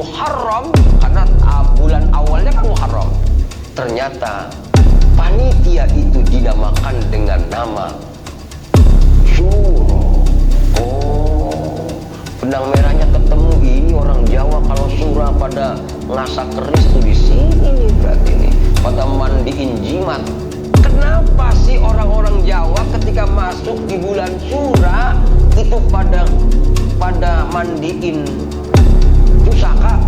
Muharram karena bulan awalnya kan Muharram. Ternyata panitia itu dinamakan dengan nama Syuro. Oh, benang merahnya ketemu. Ini orang Jawa kalau surah pada ngasak keris tuh di sini nih, berarti nih pada mandiin jimat. Kenapa sih orang-orang Jawa ketika masuk di bulan surah itu pada mandiin pusaka?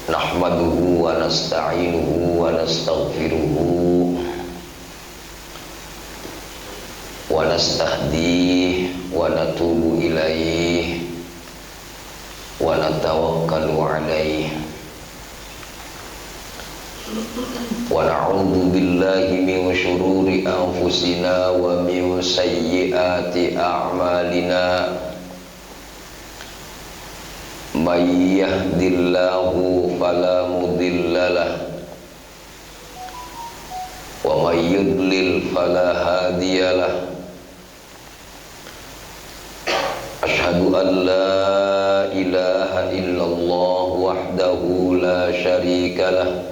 Nahmaduhu wa nasta'inuhu wa nastaghfiruhu wa nastahdihi wa natubu ilaihi wa natawakkalu alaihi wa na'udzu billahi min syururi anfusina wa min sayyiati a'malina. May yahdillahu fala mudhillalah wa may yudlil fala hadiyalah. Asyhadu an la ilaha illallah wahdahu la syarikalah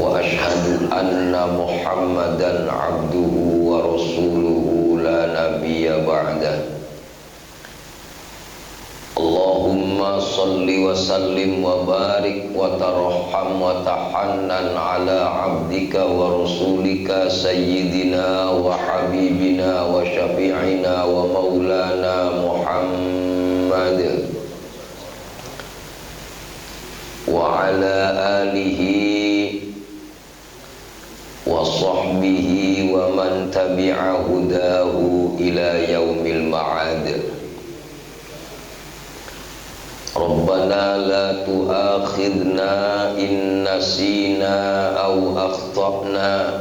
wa asyhadu anna Muhammadan abduhu wa rasuluhu la nabiyya ba'dah. Allahumma salli wa sallim wa barik wa tarham wa tahannan ala abdika wa rasulika sayyidina wa habibina wa syafi'ina wa maulana Muhammad wa ala alihi wa sahbihi wa man tabi'a hudahu ila yaumil ma'ad. Rabbana la tu'akhidna in nasina aw akhtana.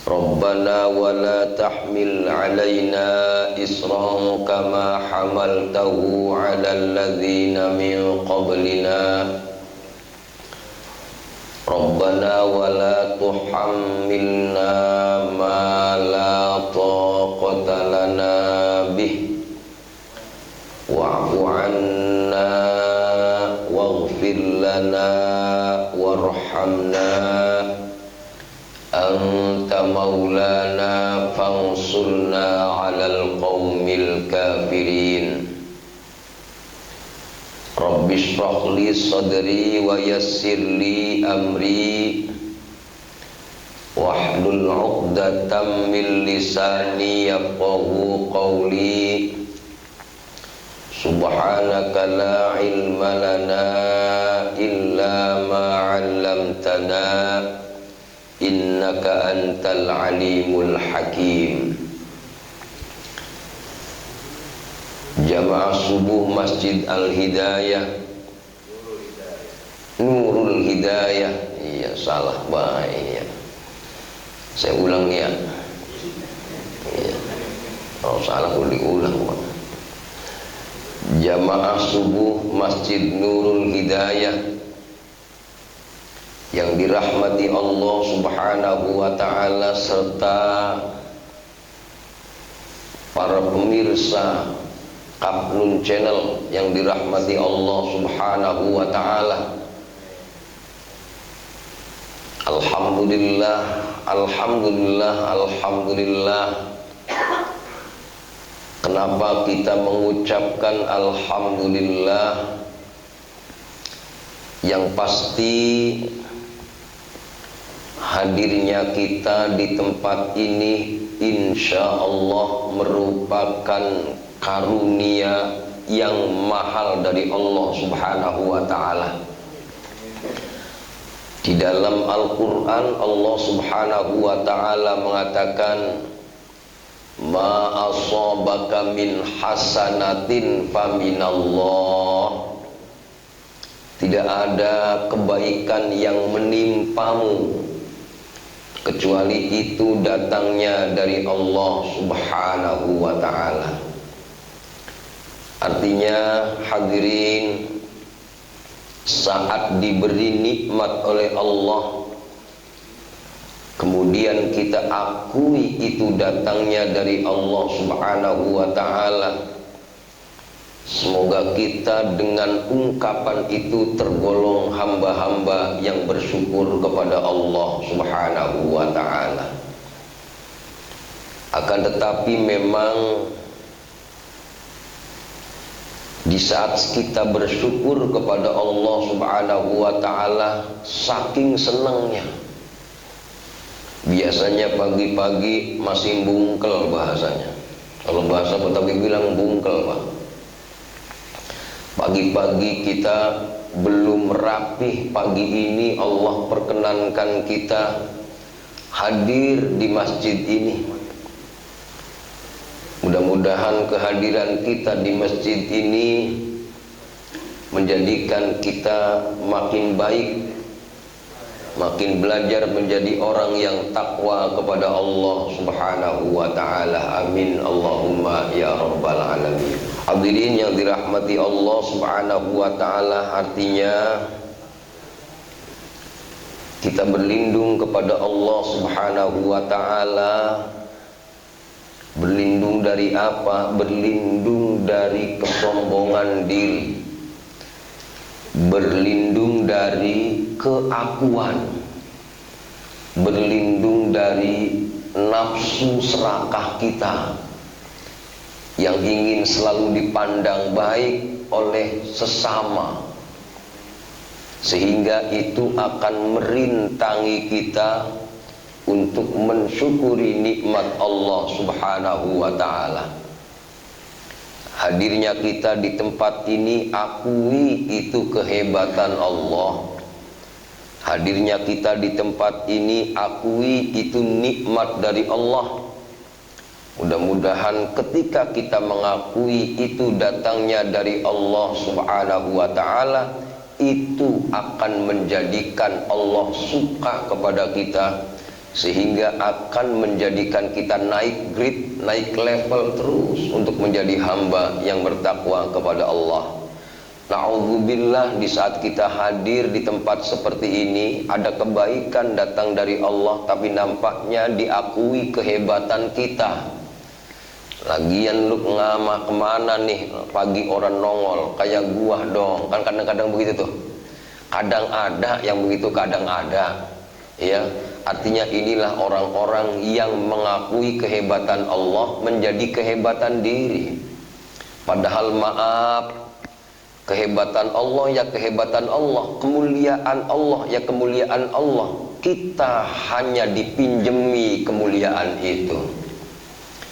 Rabbana wa la tahmil alaina isran kama hamaltahu ala alladhina min qablina. Rabbana wa la tuhammilna ma la taqata lana bih. Wa'fu anna waghfir lana warhamna anta maulana fansurna 'alal qaumil kafirin. Rabbi shrah li sadri wa yassir li amri wahlul 'uqdatam min lisani yafqahu qawli. Subhanaka la ilma lana illa ma 'allamtana innaka antal alimul hakim. Jamaah subuh Masjid Al-Hidayah, Nurul Hidayah. Iya, salah baik ya. Saya ulang ya. Iya. Kalau salah boleh diulang, Pak. Jamaah subuh Masjid Nurul Hidayah yang dirahmati Allah Subhanahu wa ta'ala serta para pemirsa Kapnun Channel yang dirahmati Allah Subhanahu wa ta'ala. Alhamdulillah, alhamdulillah, alhamdulillah. Kenapa kita mengucapkan alhamdulillah? Yang pasti hadirnya kita di tempat ini insya Allah merupakan karunia yang mahal dari Allah Subhanahu wa ta'ala. Di dalam Al-Quran Allah Subhanahu wa ta'ala mengatakan, ma asabaka min hasanatin faminallah Tidak ada kebaikan yang menimpamu kecuali itu datangnya dari Allah Subhanahu wa ta'ala. Artinya hadirin, saat diberi nikmat oleh Allah, kemudian kita akui itu datangnya dari Allah Subhanahu wa ta'ala, semoga kita dengan ungkapan itu tergolong hamba-hamba yang bersyukur kepada Allah Subhanahu wa ta'ala. Akan tetapi memang di saat kita bersyukur kepada Allah Subhanahu wa ta'ala, saking senangnya, biasanya pagi-pagi masih bungkel bahasanya. Kalau bahasa Betawi bilang bungkel, Pak. Pagi-pagi kita belum rapih, pagi ini Allah perkenankan kita hadir di masjid ini. Mudah-mudahan kehadiran kita di masjid ini menjadikan kita makin baik, makin belajar menjadi orang yang takwa kepada Allah Subhanahu wa ta'ala. Amin Allahumma ya rabbal alamin. Hadirin yang dirahmati Allah Subhanahu wa ta'ala, artinya kita berlindung kepada Allah Subhanahu wa ta'ala. Berlindung dari apa? Berlindung dari kesombongan diri, berlindung dari keakuan, berlindung dari nafsu serakah kita yang ingin selalu dipandang baik oleh sesama, sehingga itu akan merintangi kita untuk mensyukuri nikmat Allah Subhanahu wa ta'ala. Hadirnya kita di tempat ini, akui itu kehebatan Allah. Hadirnya kita di tempat ini, akui itu nikmat dari Allah. Mudah-mudahan ketika kita mengakui itu datangnya dari Allah Subhanahu wa ta'ala, itu akan menjadikan Allah suka kepada kita, sehingga akan menjadikan kita naik grade, naik level terus untuk menjadi hamba yang bertakwa kepada Allah. Na'udzubillah, di saat kita hadir di tempat seperti ini, ada kebaikan datang dari Allah, tapi nampaknya diakui kehebatan kita. Lagian lu ngamah kemana nih, pagi orang nongol, kayak gua dong. Kan kadang-kadang begitu tuh. Kadang ada yang begitu, kadang ada. Ya, artinya inilah orang-orang yang mengakui kehebatan Allah menjadi kehebatan diri. Padahal maaf, kehebatan Allah ya kehebatan Allah, kemuliaan Allah ya kemuliaan Allah. Kita hanya dipinjemi kemuliaan itu.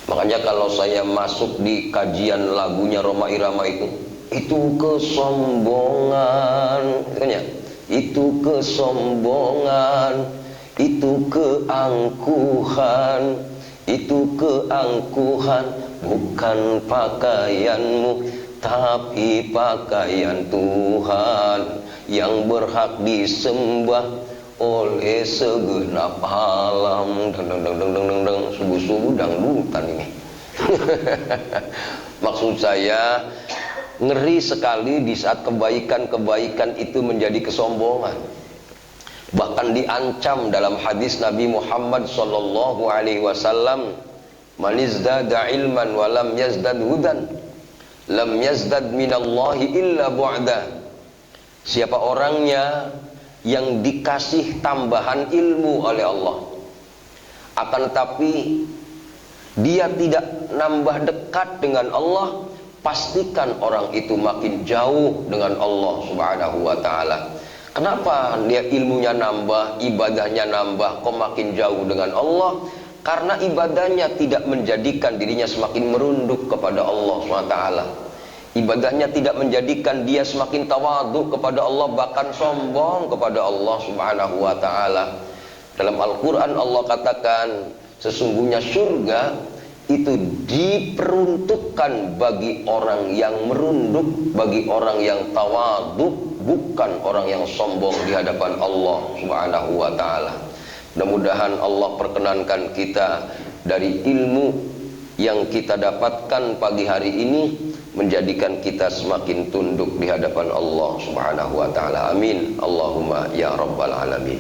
Makanya kalau saya masuk di kajian lagunya Rhoma Irama itu kesombongan, katanya. Itu kesombongan, itu keangkuhan, itu keangkuhan, bukan pakaianmu, tapi pakaian Tuhan yang berhak disembah oleh segenap alam. Subuh-subuh dangdutan ini. Maksud saya, ngeri sekali di saat kebaikan-kebaikan itu menjadi kesombongan. Bahkan diancam dalam hadis Nabi Muhammad sallallahu alaihi wasallam, "Man izdada ilman wa lam yazdad hudan, lam yazdad minallahi illa bu'da." Siapa orangnya yang dikasih tambahan ilmu oleh Allah, akan tetapi dia tidak nambah dekat dengan Allah, pastikan orang itu makin jauh dengan Allah Subhanahu wa ta'ala. Kenapa dia ilmunya nambah, ibadahnya nambah, kok makin jauh dengan Allah? Karena ibadahnya tidak menjadikan dirinya semakin merunduk kepada Allah Subhanahu wa ta'ala. Ibadahnya tidak menjadikan dia semakin tawadhu kepada Allah, bahkan sombong kepada Allah Subhanahu wa ta'ala. Dalam Al-Quran Allah katakan, sesungguhnya surga itu diperuntukkan bagi orang yang merunduk, bagi orang yang tawadhu, bukan orang yang sombong di hadapan Allah Subhanahu wa taala. Mudah-mudahan Allah perkenankan kita dari ilmu yang kita dapatkan pagi hari ini menjadikan kita semakin tunduk di hadapan Allah Subhanahu wa taala. Amin. Allahumma ya rabbal alamin.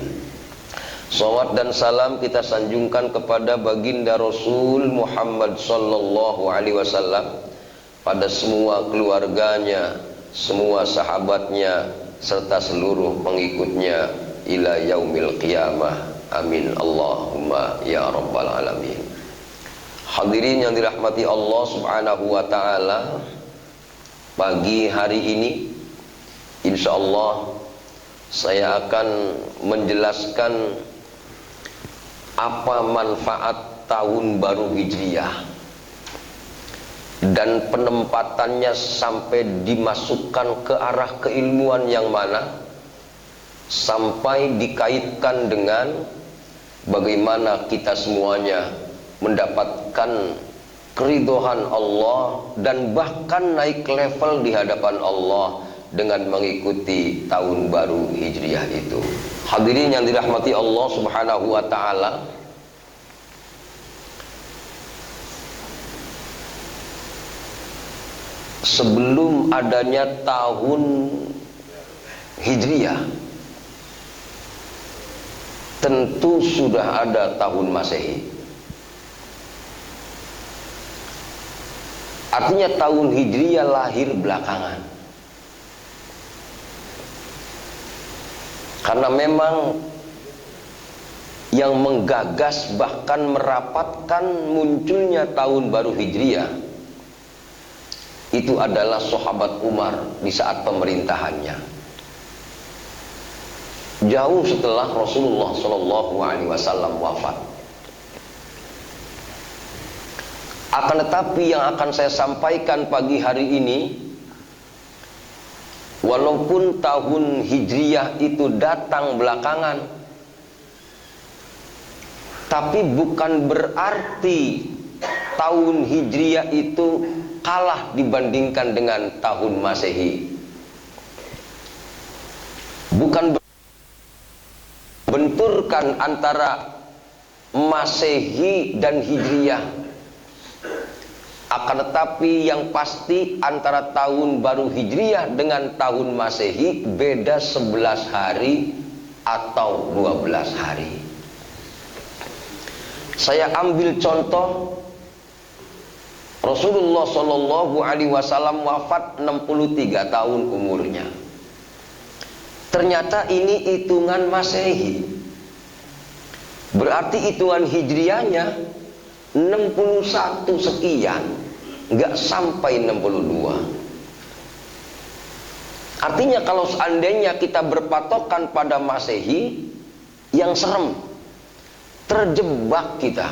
Salawat dan salam kita sanjungkan kepada baginda Rasul Muhammad sallallahu alaihi wasallam, pada semua keluarganya, semua sahabatnya, serta seluruh pengikutnya ila yaumil qiyamah. Amin. Allahumma ya rabbal alamin. Hadirin yang dirahmati Allah Subhanahu wa taala, pagi hari ini insyaallah saya akan menjelaskan apa manfaat tahun baru Hijriah dan penempatannya sampai dimasukkan ke arah keilmuan yang mana, sampai dikaitkan dengan bagaimana kita semuanya mendapatkan keridhaan Allah dan bahkan naik level di hadapan Allah dengan mengikuti tahun baru Hijriah itu. Hadirin yang dirahmati Allah Subhanahu wa taala, sebelum adanya tahun Hijriah tentu sudah ada tahun Masehi. Artinya tahun Hijriah lahir belakangan. Karena memang yang menggagas bahkan merapatkan munculnya tahun baru Hijriah itu adalah sahabat Umar di saat pemerintahannya, jauh setelah Rasulullah Shallallahu Alaihi Wasallam wafat. Akan tetapi yang akan saya sampaikan pagi hari ini, walaupun tahun Hijriah itu datang belakangan, tapi bukan berarti tahun Hijriah itu kalah dibandingkan dengan tahun Masehi. Bukan benturkan antara Masehi dan Hijriah. Akan tetapi yang pasti antara tahun baru Hijriah dengan tahun Masehi beda 11 hari atau 12 hari. Saya ambil contoh, Rasulullah Shallallahu Alaihi Wasallam wafat 63 tahun umurnya. Ternyata ini hitungan Masehi. Berarti hitungan Hijriahnya 61 sekian, nggak sampai 62. Artinya kalau seandainya kita berpatokan pada Masehi, yang serem, terjebak kita.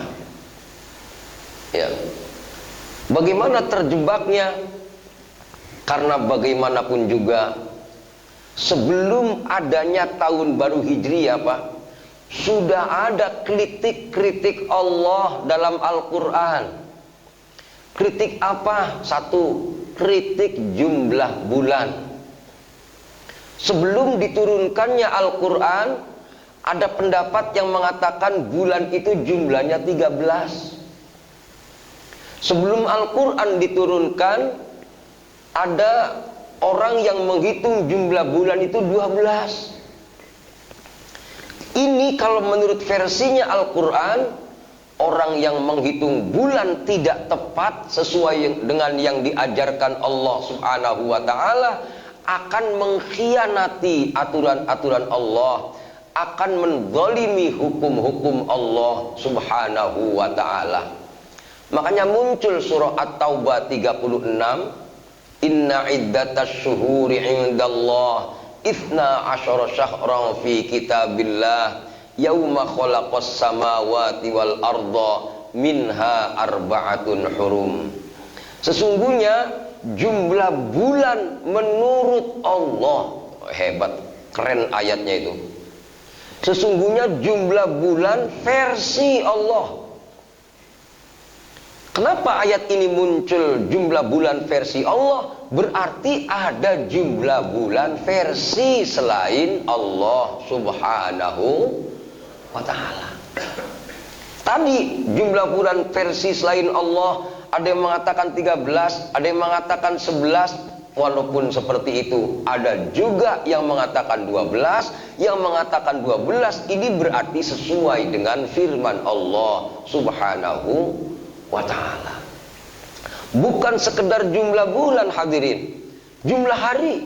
Ya. Bagaimana terjebaknya? Karena bagaimanapun juga sebelum adanya tahun baru Hijriah, Pak, sudah ada kritik-kritik Allah dalam Al-Quran. Kritik apa? Satu, kritik jumlah bulan. Sebelum diturunkannya Al-Quran, ada pendapat yang mengatakan bulan itu jumlahnya 13. Sebelum Al-Quran diturunkan, ada orang yang menghitung jumlah bulan itu 12. Ini kalau menurut versinya Al-Quran, orang yang menghitung bulan tidak tepat sesuai dengan yang diajarkan Allah Subhanahu wa ta'ala akan mengkhianati aturan-aturan Allah, akan menzalimi hukum-hukum Allah Subhanahu wa ta'ala. Makanya muncul surah At-Taubah 36, inna iddatash syuhuri indallah Ithna asyara syahran fi kitabillah Yawma khalaqas samawati wal arda Minha arba'atun hurum. Sesungguhnya jumlah bulan menurut Allah, hebat, keren ayatnya itu. Sesungguhnya jumlah bulan versi Allah. Kenapa ayat ini muncul jumlah bulan versi Allah? berarti ada jumlah bulan versi selain Allah Subhanahu wa ta'ala. Tadi jumlah bulan versi selain Allah, ada yang mengatakan 13, ada yang mengatakan 11. Walaupun seperti itu, ada juga yang mengatakan 12. Yang mengatakan 12 ini berarti sesuai dengan firman Allah Subhanahu wa ta'ala. Bukan sekedar jumlah bulan hadirin, jumlah hari.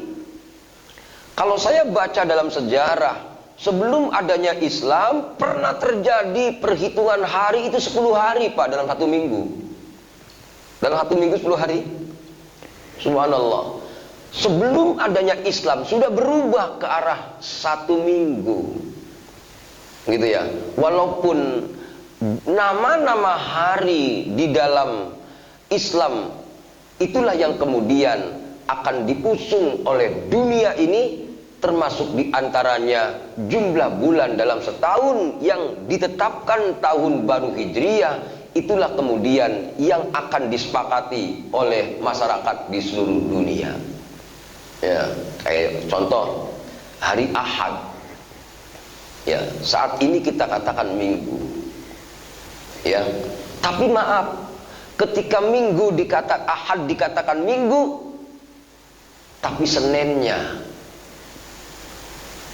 Kalau saya baca dalam sejarah, sebelum adanya Islam pernah terjadi perhitungan hari itu 10 hari Pak, dalam satu minggu. Dalam satu minggu 10 hari. Subhanallah. Sebelum adanya Islam sudah berubah ke arah satu minggu, gitu ya. Walaupun nama-nama hari di dalam Islam itulah yang kemudian akan diusung oleh dunia ini, termasuk diantaranya jumlah bulan dalam setahun yang ditetapkan tahun baru Hijriah, itulah kemudian yang akan disepakati oleh masyarakat di seluruh dunia. Ya, kayak contoh hari Ahad. Ya, saat ini kita katakan Minggu. Ya, tapi maaf, ketika Minggu dikatakan Ahad dikatakan Minggu, tapi Seninnya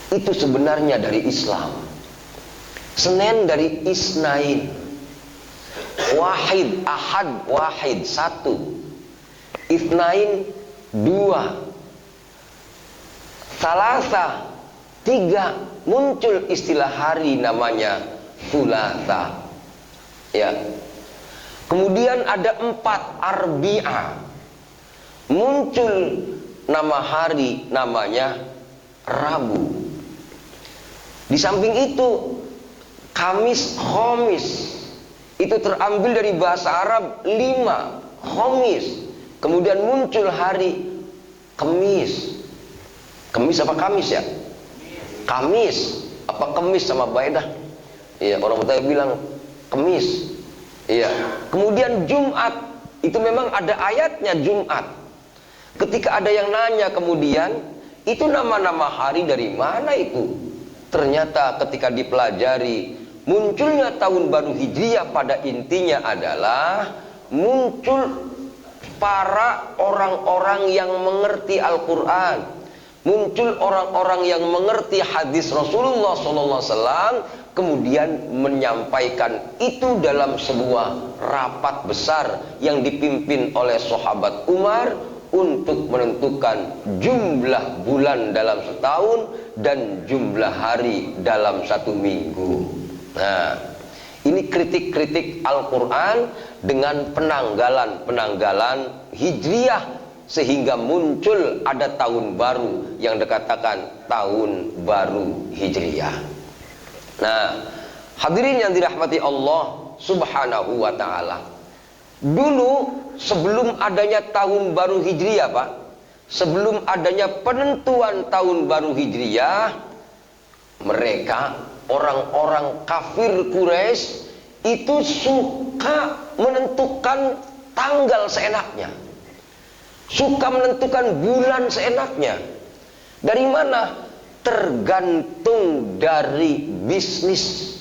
itu sebenarnya dari Islam. Senin dari Isnain. Wahid, Ahad, wahid, satu. Itsnain, dua. Salasa, tiga. Muncul istilah hari namanya Thulatha. Ya. Kemudian ada 4, Arbi'a. Muncul nama hari namanya Rabu. Di samping itu Kamis, Khamis, itu terambil dari bahasa Arab 5, Khamis. Kemudian muncul hari Kamis. Kamis apa Kamis ya? Kamis apa Kemis sama baik dah. Iya, orang Betawi bilang Kemis. Iya. Kemudian Jumat, itu memang ada ayatnya Jumat. Ketika ada yang nanya kemudian, itu nama-nama hari dari mana itu? Ternyata ketika dipelajari, munculnya tahun baru Hijriah pada intinya adalah muncul para orang-orang yang mengerti Al-Quran, muncul orang-orang yang mengerti hadis Rasulullah SAW, kemudian menyampaikan itu dalam sebuah rapat besar yang dipimpin oleh sahabat Umar untuk menentukan jumlah bulan dalam setahun dan jumlah hari dalam satu minggu. Nah, ini kritik-kritik Al-Quran dengan penanggalan Hijriah, sehingga muncul ada tahun baru yang dikatakan tahun baru Hijriah. Nah, hadirin yang dirahmati Allah Subhanahu wa ta'ala, dulu sebelum adanya tahun baru Hijriah Pak, sebelum adanya penentuan tahun baru Hijriah, mereka orang-orang kafir Quraisy itu suka menentukan tanggal seenaknya, suka menentukan bulan seenaknya. Dari mana? Tergantung dari bisnis.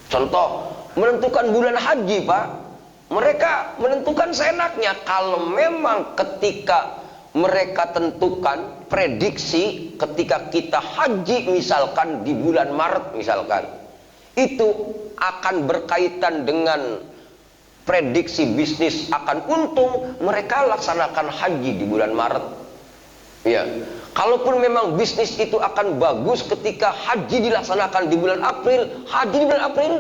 Contoh, menentukan bulan haji Pak, mereka menentukan seenaknya. Kalau memang ketika mereka tentukan prediksi ketika kita haji misalkan di bulan Maret misalkan, itu akan berkaitan dengan prediksi bisnis akan untung, mereka laksanakan haji di bulan Maret. Ya, kalaupun memang bisnis itu akan bagus ketika haji dilaksanakan di bulan April, haji di bulan April.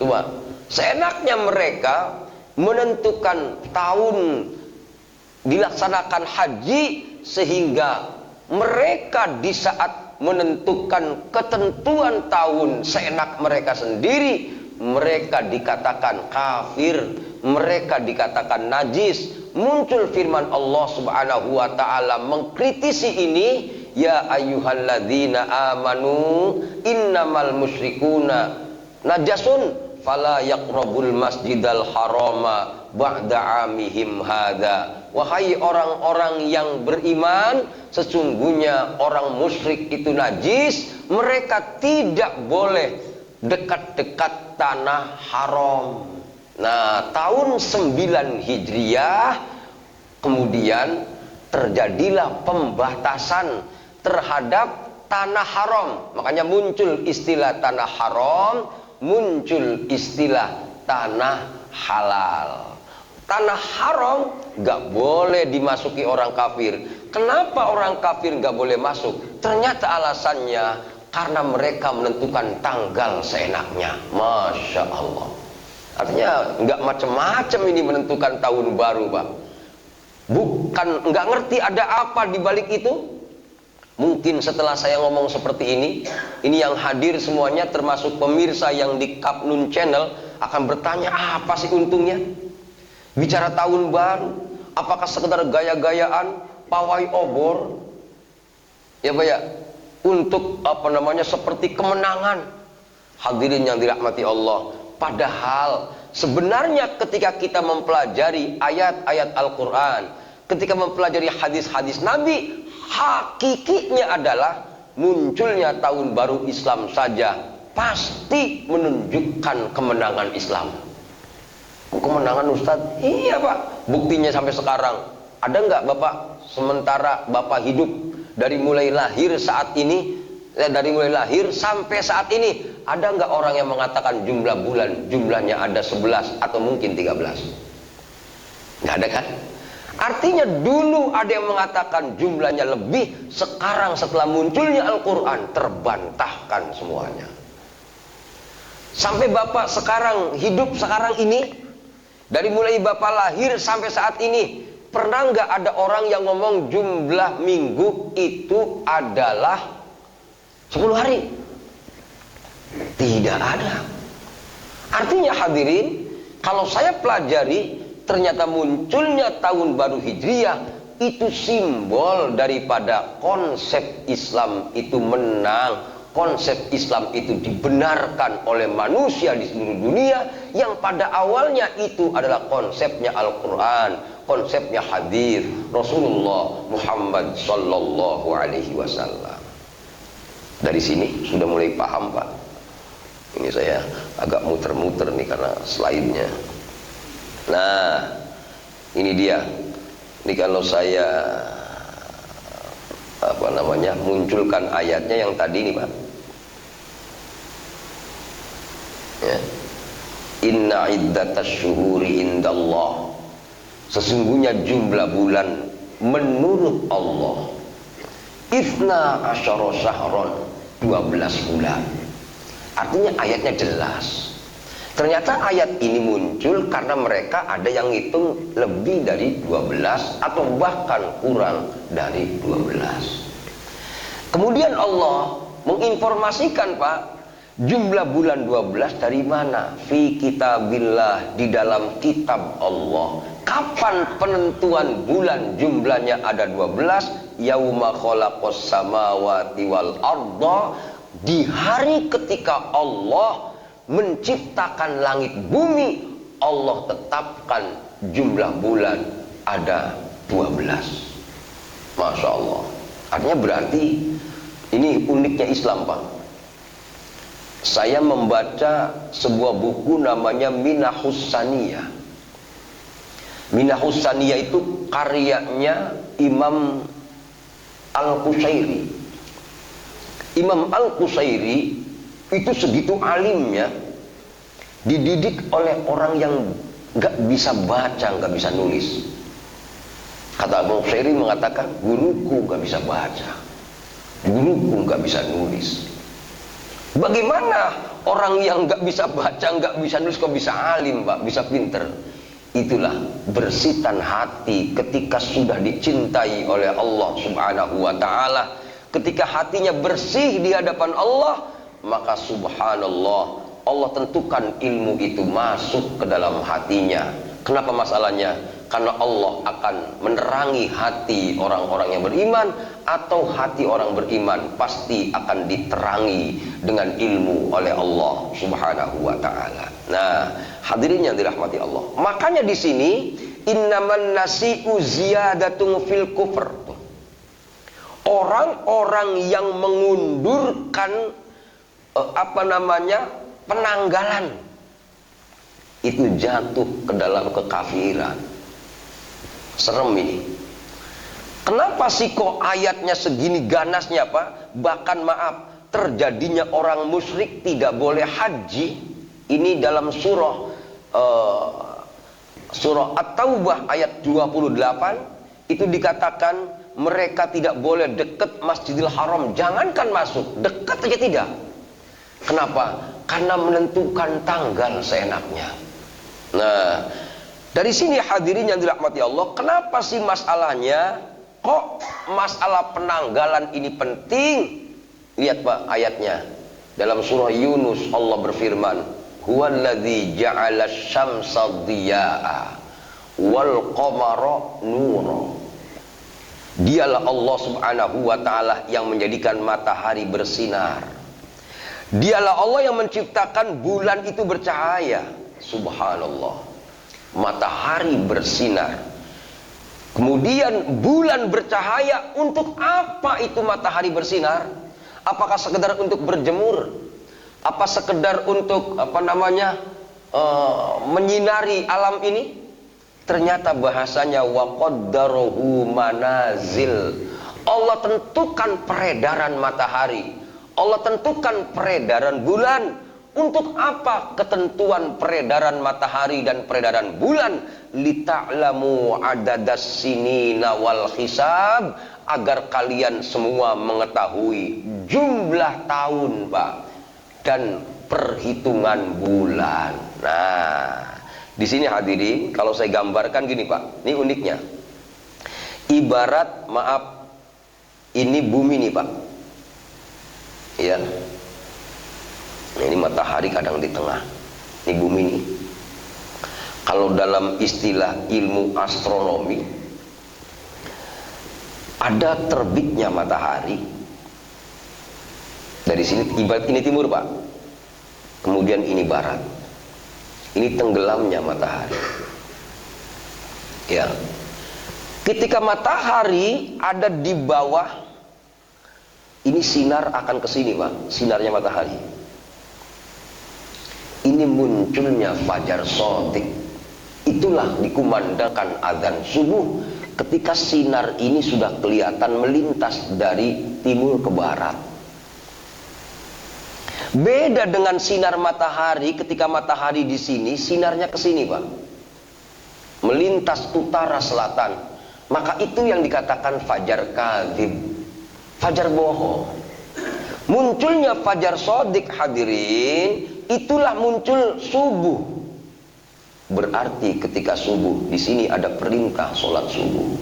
Coba, seenaknya mereka menentukan tahun dilaksanakan haji, sehingga mereka di saat menentukan ketentuan tahun seenak mereka sendiri, mereka dikatakan kafir, mereka dikatakan najis. Muncul firman Allah Subhanahu wa ta'ala mengkritisi ini, ya ayyuhalladzina amanu innamal musyrikuna najasun fala yaqrabul masjidal harama ba'da amihim hadza wahai orang-orang yang beriman, sesungguhnya orang musyrik itu najis, mereka tidak boleh dekat-dekat tanah haram. Nah, tahun 9 Hijriah kemudian terjadilah pembatasan terhadap tanah haram. Makanya muncul istilah tanah haram, muncul istilah tanah halal. Tanah haram gak boleh dimasuki orang kafir. Kenapa orang kafir gak boleh masuk? Ternyata alasannya karena mereka menentukan tanggal seenaknya. Masya Allah. Artinya gak macam-macam ini menentukan tahun baru, Pak. Bukan gak ngerti ada apa di balik itu. Mungkin setelah saya ngomong seperti ini yang hadir semuanya termasuk pemirsa yang di Kapnun Channel akan bertanya, apa sih untungnya bicara tahun baru? Apakah sekedar gaya-gayaan, pawai obor, ya Pak ya, untuk seperti kemenangan? Hadirin yang dirahmati Allah, padahal sebenarnya ketika kita mempelajari ayat-ayat Al-Quran, ketika mempelajari hadis-hadis Nabi, hakikinya adalah munculnya tahun baru Islam saja pasti menunjukkan kemenangan Islam. Kemenangan Ustaz? Iya Pak, buktinya sampai sekarang. Ada nggak Bapak, sementara Bapak hidup dari mulai lahir saat ini, dari mulai lahir sampai saat ini, ada nggak orang yang mengatakan jumlah bulan jumlahnya ada 11 atau mungkin 13? Nggak ada kan? Artinya dulu ada yang mengatakan jumlahnya lebih, sekarang setelah munculnya Al-Quran terbantahkan semuanya. Sampai Bapak sekarang hidup sekarang ini, dari mulai Bapak lahir sampai saat ini, pernah nggak ada orang yang ngomong jumlah minggu itu adalah 10 hari? Tidak ada. Artinya hadirin, kalau saya pelajari, ternyata munculnya tahun baru Hijriah itu simbol daripada konsep Islam itu menang, konsep Islam itu dibenarkan oleh manusia di seluruh dunia, yang pada awalnya itu adalah konsepnya Al-Quran, konsepnya hadis Rasulullah Muhammad Sallallahu Alaihi Wasallam. Dari sini sudah mulai paham Pak. Ini saya agak muter-muter nih karena slide-nya. Nah, ini dia. Ini kalau saya munculkan ayatnya yang tadi nih Pak. Ya. Inna iddatash syuhuri indallah, sesungguhnya jumlah bulan menurut Allah Ifna asyara syahron, 12 bulan. Artinya ayatnya jelas. Ternyata ayat ini muncul karena mereka ada yang ngitung lebih dari 12 atau bahkan kurang dari 12. Kemudian Allah menginformasikan Pak, jumlah bulan 12 dari mana? Fi kitabillah, di dalam kitab Allah. Kapan penentuan bulan jumlahnya ada 12? Yauma khalaqas samawati wal arda, di hari ketika Allah menciptakan langit bumi, Allah tetapkan jumlah bulan ada 12. Masya Allah. Artinya berarti ini uniknya Islam Pak. Saya membaca sebuah buku namanya Minahus Saniyah. Minahus Saniyah itu karyanya Imam Al-Qusairi. Imam Al-Qusairi itu segitu alimnya, dididik oleh orang yang gak bisa baca, gak bisa nulis. Kata Al Qusairi mengatakan, guruku gak bisa baca, guruku gak bisa nulis. Bagaimana orang yang gak bisa baca, gak bisa nulis kok bisa alim Pak, bisa pinter? Itulah bersitan hati ketika sudah dicintai oleh Allah Subhanahu wa ta'ala. Ketika hatinya bersih di hadapan Allah, maka subhanallah, Allah tentukan ilmu itu masuk ke dalam hatinya. Kenapa masalahnya? Karena Allah akan menerangi hati orang-orang yang beriman, atau hati orang beriman pasti akan diterangi dengan ilmu oleh Allah Subhanahu wa ta'ala. Nah, hadirin yang dirahmati Allah, makanya di sini innaman nasi'u ziyadatun fil kufr. Orang-orang yang mengundurkan penanggalan itu jatuh ke dalam kekafiran. Serem ini. Kenapa sih kok ayatnya segini ganasnya, Pak? Bahkan maaf, terjadinya orang musyrik tidak boleh haji. Ini dalam surah At-Taubah ayat 28 itu dikatakan mereka tidak boleh dekat Masjidil Haram, jangankan masuk, dekat aja tidak. Kenapa? Karena menentukan tanggal seenaknya. Nah, dari sini hadirin yang dirahmati Allah, kenapa sih masalahnya kok masalah penanggalan ini penting? Lihat Pak ayatnya. Dalam surah Yunus Allah berfirman, huwallazi ja'ala asy-syamsa dhiya'a wal qamara nura. Dialah Allah subhanahu wa ta'ala yang menjadikan matahari bersinar. Dialah Allah yang menciptakan bulan itu bercahaya. Subhanallah. Matahari bersinar, kemudian bulan bercahaya. Untuk apa itu matahari bersinar? Apakah sekedar untuk berjemur? Apa sekedar untuk menyinari alam ini? Ternyata bahasanya wa qaddarahu manazil. Allah tentukan peredaran matahari, Allah tentukan peredaran bulan. Untuk apa ketentuan peredaran matahari dan peredaran bulan? Lita'lamu adadas sinina wal hisab, agar kalian semua mengetahui jumlah tahun, Pak, dan perhitungan bulan. Nah, di sini hadirin, kalau saya gambarkan gini Pak, ini uniknya. Ibarat, maaf, ini bumi nih Pak. Ya. Nah, ini matahari kadang di tengah. Ini bumi nih. Kalau dalam istilah ilmu astronomi, ada terbitnya matahari. Dari sini ibarat ini timur Pak. Kemudian ini barat. Ini tenggelamnya matahari. Ya. Ketika matahari ada di bawah, ini sinar akan ke sini, Pak. Sinarnya matahari. Ini munculnya fajar shadiq. Itulah dikumandangkan azan subuh ketika sinar ini sudah kelihatan melintas dari timur ke barat. Beda dengan sinar matahari, ketika matahari di sini, sinarnya ke sini, Pak. Melintas utara selatan. Maka itu yang dikatakan fajar kadzib, fajar bohong. Munculnya fajar shadiq hadirin, itulah muncul subuh. Berarti ketika subuh, di sini ada perintah sholat subuh.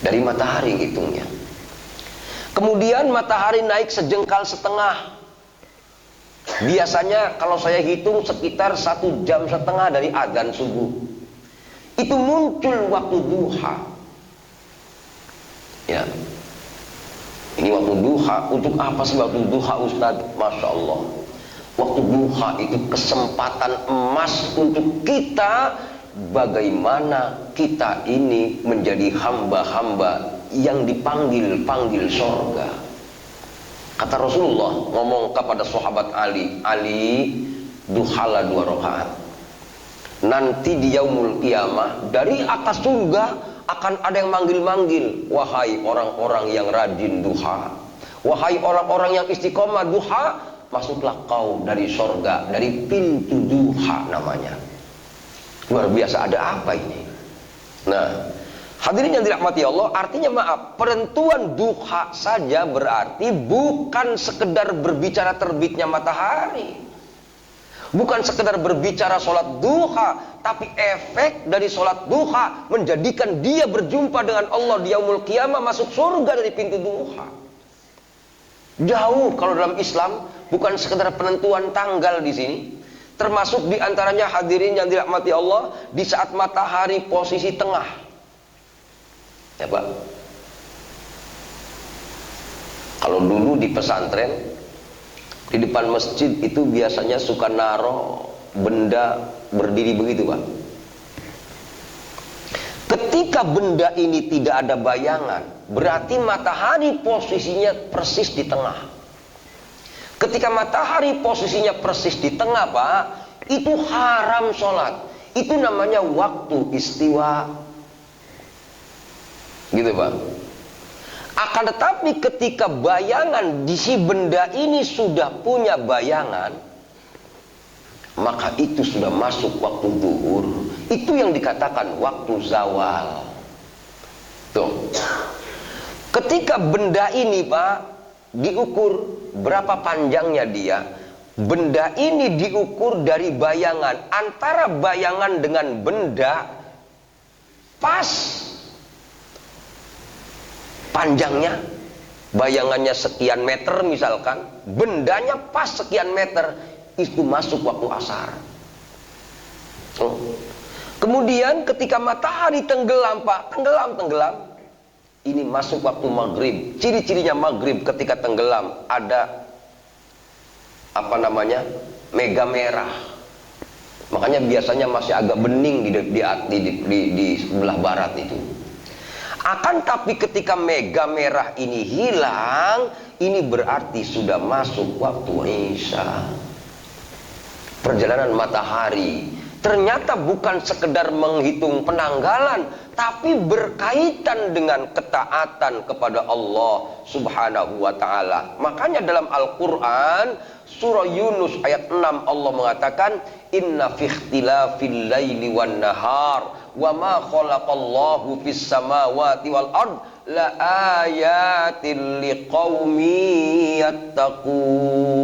Dari matahari hitungnya. Kemudian matahari naik sejengkal setengah. Biasanya kalau saya hitung sekitar 1,5 jam dari adzan subuh. Itu muncul waktu duha. Ya. Ini waktu duha. Untuk apa sih waktu duha Ustaz? Masya Allah. Waktu duha itu kesempatan emas untuk kita, bagaimana kita ini menjadi hamba-hamba yang dipanggil sorga. Kata Rasulullah ngomong kepada sahabat Ali, Ali duhala 2 rakaat. Nanti di yaumul qiyamah dari atas surga akan ada yang manggil-manggil, wahai orang-orang yang rajin duha, wahai orang-orang yang istiqomah duha, masuklah kau dari sorga, dari pintu duha namanya. Luar biasa, ada apa ini? Nah, hadirin yang dirahmati Allah, artinya maaf, penentuan duha saja berarti bukan sekedar berbicara terbitnya matahari, bukan sekedar berbicara sholat duha, tapi efek dari sholat duha menjadikan dia berjumpa dengan Allah di yaumul qiyamah, masuk surga dari pintu duha. Jauh kalau dalam Islam, bukan sekedar penentuan tanggal di sini. Termasuk diantaranya hadirin yang dirahmati Allah, di saat matahari posisi tengah. Ya Pak. Kalau dulu di pesantren, di depan masjid itu biasanya suka naro benda berdiri begitu Pak. Ketika benda ini tidak ada bayangan, berarti matahari posisinya persis di tengah. Ketika matahari posisinya persis di tengah, Pak, itu haram sholat. Itu namanya waktu istiwa. Gitu, Pak. Akan tetapi ketika bayangan di si benda ini sudah punya bayangan, maka itu sudah masuk waktu zuhur. Itu yang dikatakan waktu zawal. Tuh. Ketika benda ini, Pak, diukur berapa panjangnya dia. Benda ini diukur dari bayangan. Antara bayangan dengan benda pas panjangnya. Bayangannya sekian meter misalkan, bendanya pas sekian meter. Itu masuk waktu asar. Kemudian ketika matahari tenggelam, Pak, tenggelam, ini masuk waktu maghrib. Ciri-cirinya maghrib ketika tenggelam ada mega merah. Makanya biasanya masih agak bening di sebelah barat itu. Akan tapi ketika mega merah ini hilang, ini berarti sudah masuk waktu Isya. Perjalanan matahari ternyata bukan sekedar menghitung penanggalan, tapi berkaitan dengan ketaatan kepada Allah Subhanahu wa ta'ala. Makanya dalam Al-Quran surah Yunus ayat 6 Allah mengatakan, inna fi ikhtilafil laili wan nahar wa ma khalaqallahu fis samawati wal ard la ayatin liqaumi yattaqun.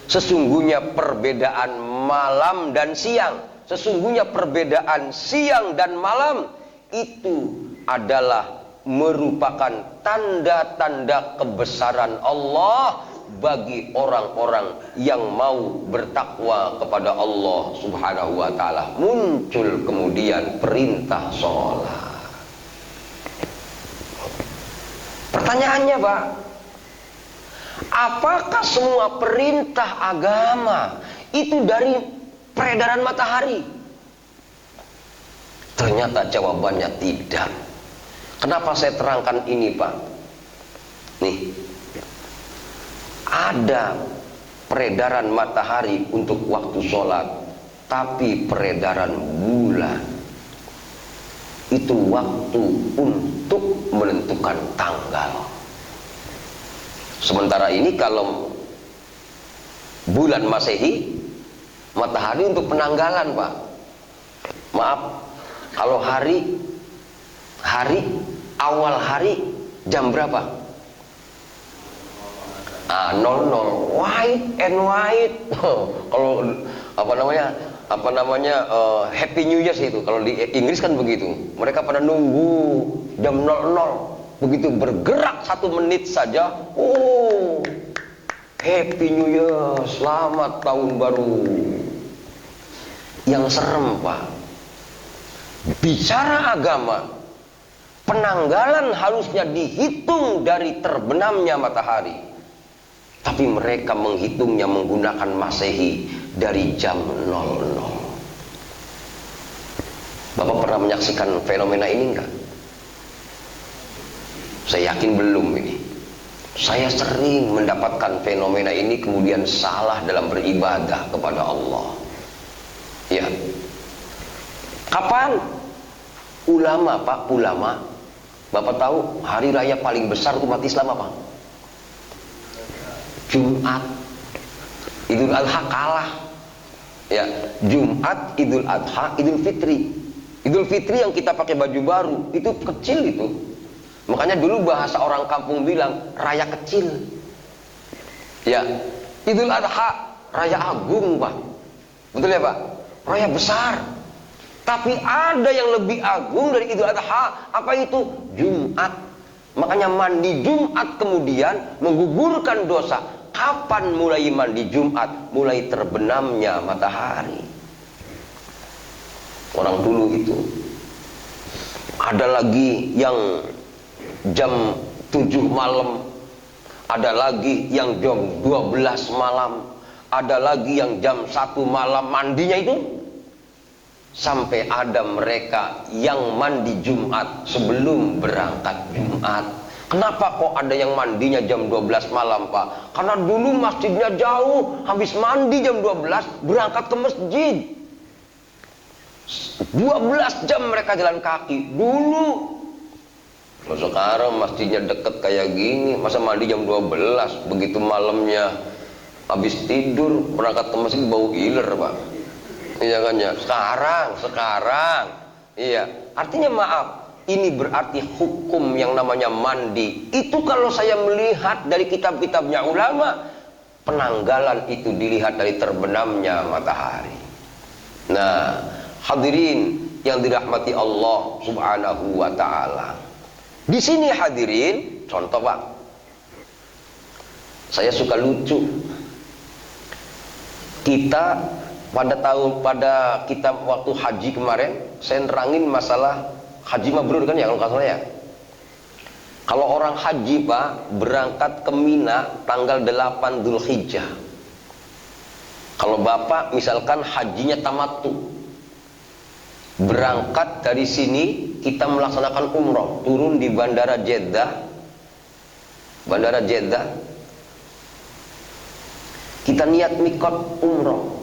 Sesungguhnya perbedaan malam dan siang, sesungguhnya perbedaan siang dan malam itu adalah merupakan tanda-tanda kebesaran Allah bagi orang-orang yang mau bertakwa kepada Allah Subhanahu wa ta'ala. Muncul kemudian perintah sholat. Pertanyaannya, Pak, apakah semua perintah agama itu dari peredaran matahari? Ternyata jawabannya tidak. Kenapa saya terangkan ini, Pak? Nih, ada peredaran matahari untuk waktu sholat, tapi peredaran bulan itu waktu untuk menentukan tanggal. Sementara ini kalau bulan Masehi, matahari untuk penanggalan, Pak. Maaf, kalau hari awal hari jam berapa? 00, white and white. Kalau Happy New Year itu kalau di Inggris kan begitu. Mereka pada nunggu jam 00. Begitu bergerak 1 menit saja, oh, Happy New Year, selamat tahun baru. Yang serem, Pak, bicara agama, penanggalan harusnya dihitung dari terbenamnya matahari, tapi mereka menghitungnya menggunakan Masehi dari jam 00. Bapak pernah menyaksikan fenomena ini enggak? Saya yakin belum ini. Saya sering mendapatkan fenomena ini kemudian salah dalam beribadah kepada Allah. Ya. Kapan? Ulama, Pak, ulama. Bapak tahu hari raya paling besar umat Islam apa? Jumat. Idul Adha kalah. Ya, Jumat, Idul Adha, Idul Fitri. Idul Fitri yang kita pakai baju baru itu kecil itu. Makanya dulu bahasa orang kampung bilang raya kecil. Ya, Idul Adha raya agung, Pak. Betul ya, Pak? Raya besar. Tapi ada yang lebih agung dari Idul Adha. Apa itu? Jumat. Makanya mandi Jumat kemudian menggugurkan dosa. Kapan mulai mandi Jumat? Mulai terbenamnya matahari. Orang dulu itu. Ada lagi yang jam 7 malam, ada lagi yang jam 12 malam, ada lagi yang jam 1 malam mandinya itu sampai ada mereka yang mandi Jumat sebelum berangkat Jumat. Kenapa kok ada yang mandinya jam 12 malam, Pak? Karena dulu masjidnya jauh, habis mandi jam 12 berangkat ke masjid. 12 jam mereka jalan kaki dulu. Kalau sekarang masjidnya deket kayak gini, masa mandi jam 12? Begitu malamnya habis tidur berangkat ke masjid bau iler, Pak. Iya kan ya? Sekarang. Iya. Artinya maaf, ini berarti hukum yang namanya mandi. Itu kalau saya melihat dari kitab-kitabnya ulama, penanggalan itu dilihat dari terbenamnya matahari. Nah, hadirin yang dirahmati Allah Subhanahu wa taala. Di sini hadirin, contoh Pak. Saya suka lucu. Kita pada kitab waktu haji kemarin, saya nerangin masalah haji mabrur kan ya kalau nggak salah ya. Kalau orang haji Pak berangkat ke Mina tanggal 8 Dzulhijjah. Kalau Bapak misalkan hajinya tamattu, berangkat dari sini kita melaksanakan umroh, turun di Bandara Jeddah, kita niat mikot umroh.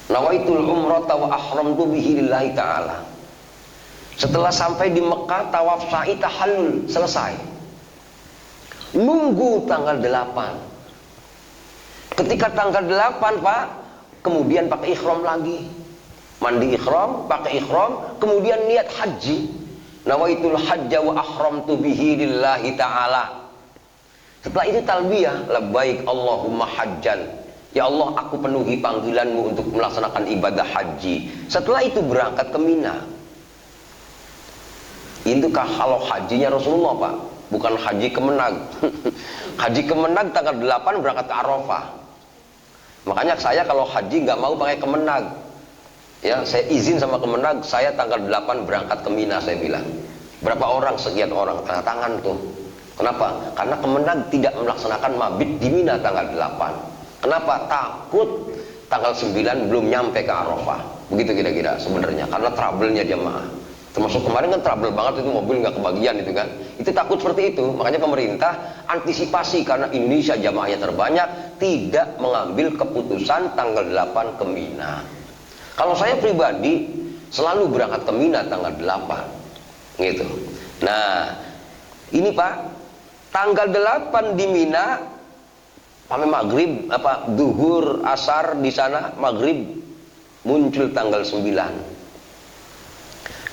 Nawaitul umrata wa ahramtu bihi lillahi ta'ala. Setelah sampai di Mekah, tawaf sa'i tahallul selesai. Nunggu tanggal 8. Ketika tanggal 8 Pak, kemudian pakai ihram lagi. Mandi ihram, pakai ihram, kemudian niat haji. Nawaitul hajja wa ahramtu bihi lillahi ta'ala. Setelah itu talbiyah, labbaik Allahumma hajjan. Ya Allah, aku penuhi panggilanmu untuk melaksanakan ibadah haji. Setelah itu berangkat ke Mina. Itu kalau hajinya Rasulullah Pak, bukan haji Kemenag. Haji Kemenag tanggal 8 berangkat ke Arafah. Makanya saya kalau haji nggak mau pakai Kemenag. Ya, saya izin sama Kemenag, saya tanggal 8 berangkat ke Mina, saya bilang. Berapa orang? Sekian orang, tanda tangan tuh. Kenapa? Karena Kemenag tidak melaksanakan mabit di Mina tanggal 8. Kenapa? Takut tanggal 9 belum nyampe ke Arafah. Begitu kira-kira sebenarnya, karena trouble-nya jamaah. Termasuk kemarin kan trouble banget itu, mobil nggak kebagian itu kan. Itu takut seperti itu. Makanya pemerintah antisipasi karena Indonesia jamaahnya terbanyak, tidak mengambil keputusan tanggal 8 ke Mina. Kalau saya pribadi selalu berangkat ke Mina tanggal 8. Gitu. Nah, ini Pak, tanggal 8 di Mina sampai maghrib, duhur, asar di sana, maghrib muncul tanggal 9.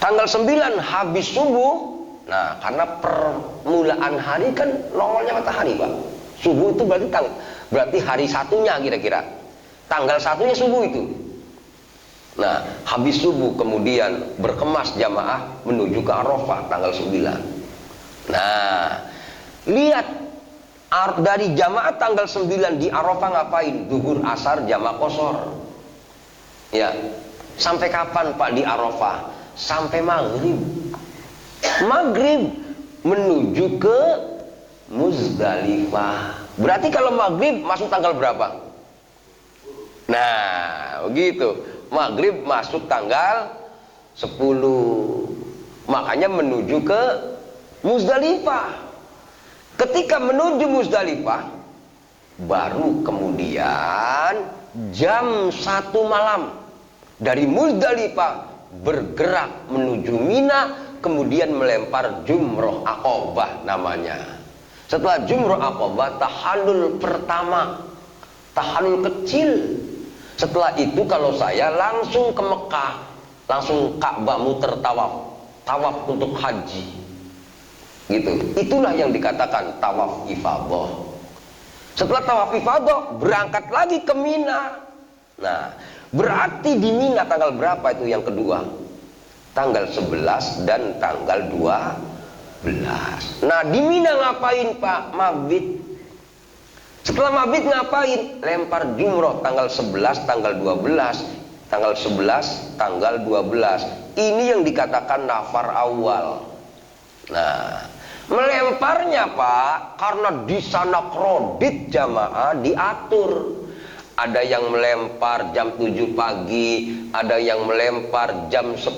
Tanggal 9 habis subuh. Nah, karena permulaan hari kan nongolnya matahari Pak. Subuh itu berarti hari satunya kira-kira. Tanggal satunya subuh itu. Nah, habis subuh kemudian berkemas jamaah menuju ke Arafah tanggal 9. Nah, lihat dari jamaah tanggal 9 di Arafah ngapain? Duhur, asar, jamaah qashar. Ya. Sampai kapan Pak di Arafah? Sampai maghrib. Maghrib menuju ke Muzdalifah. Berarti kalau maghrib masuk tanggal berapa? Nah, begitu. Maghrib masuk tanggal 10. Makanya menuju ke Muzdalifah. Ketika menuju Muzdalifah, baru kemudian jam 1 malam dari Muzdalifah bergerak menuju Mina, kemudian melempar jumroh Aqobah namanya. Setelah jumroh Aqobah, tahallul pertama, tahallul kecil. Setelah itu kalau saya langsung ke Mekah, langsung Ka'bah muter tawaf, tawaf untuk haji. Gitu. Itulah yang dikatakan tawaf ifadah. Setelah tawaf ifadah berangkat lagi ke Mina. Nah, berarti di Mina tanggal berapa itu yang kedua? Tanggal 11 dan tanggal 12. Nah, di Mina ngapain Pak? Mabit. Setelah mabit ngapain? Lempar jumroh tanggal 11, tanggal 12. Tanggal 11, tanggal 12. Ini yang dikatakan nafar awal. Nah, melemparnya Pak, karena di sana kredit jamaah diatur. ada yang melempar jam 7 pagi, ada yang melempar jam 10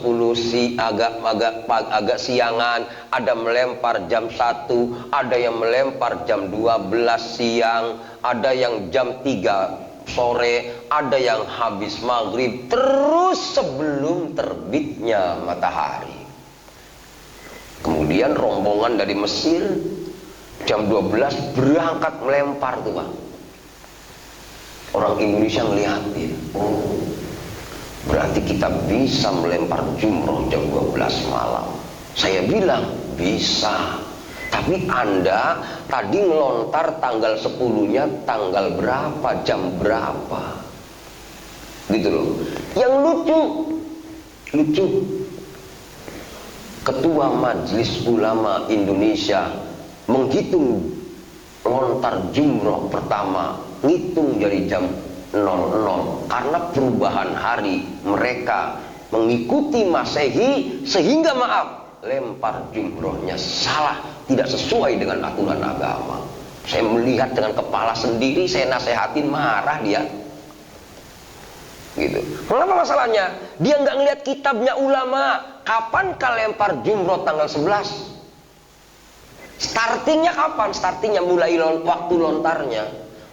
agak siangan, ada melempar jam 1, ada yang melempar jam 12 siang, ada yang jam 3 sore, ada yang habis maghrib, terus sebelum terbitnya matahari. Kemudian rombongan dari Mesir jam 12 berangkat melempar tuh Pak. Orang Indonesia ngeliatin, oh berarti kita bisa melempar jumroh jam 12 malam. Saya bilang bisa, tapi Anda tadi ngelontar tanggal 10-nya tanggal berapa, jam berapa, gitu loh. Yang lucu Ketua Majelis Ulama Indonesia menghitung lontar jumroh pertama, ngitung dari jam 00, karena perubahan hari mereka mengikuti Masehi, sehingga maaf, lempar jumrohnya salah, tidak sesuai dengan aturan agama. Saya melihat dengan kepala sendiri, saya nasehatin, marah dia. Gitu. Kenapa masalahnya? Dia nggak ngelihat kitabnya ulama. Kapankah lempar jumroh tanggal 11? Startingnya kapan? Startingnya mulai waktu lontarnya.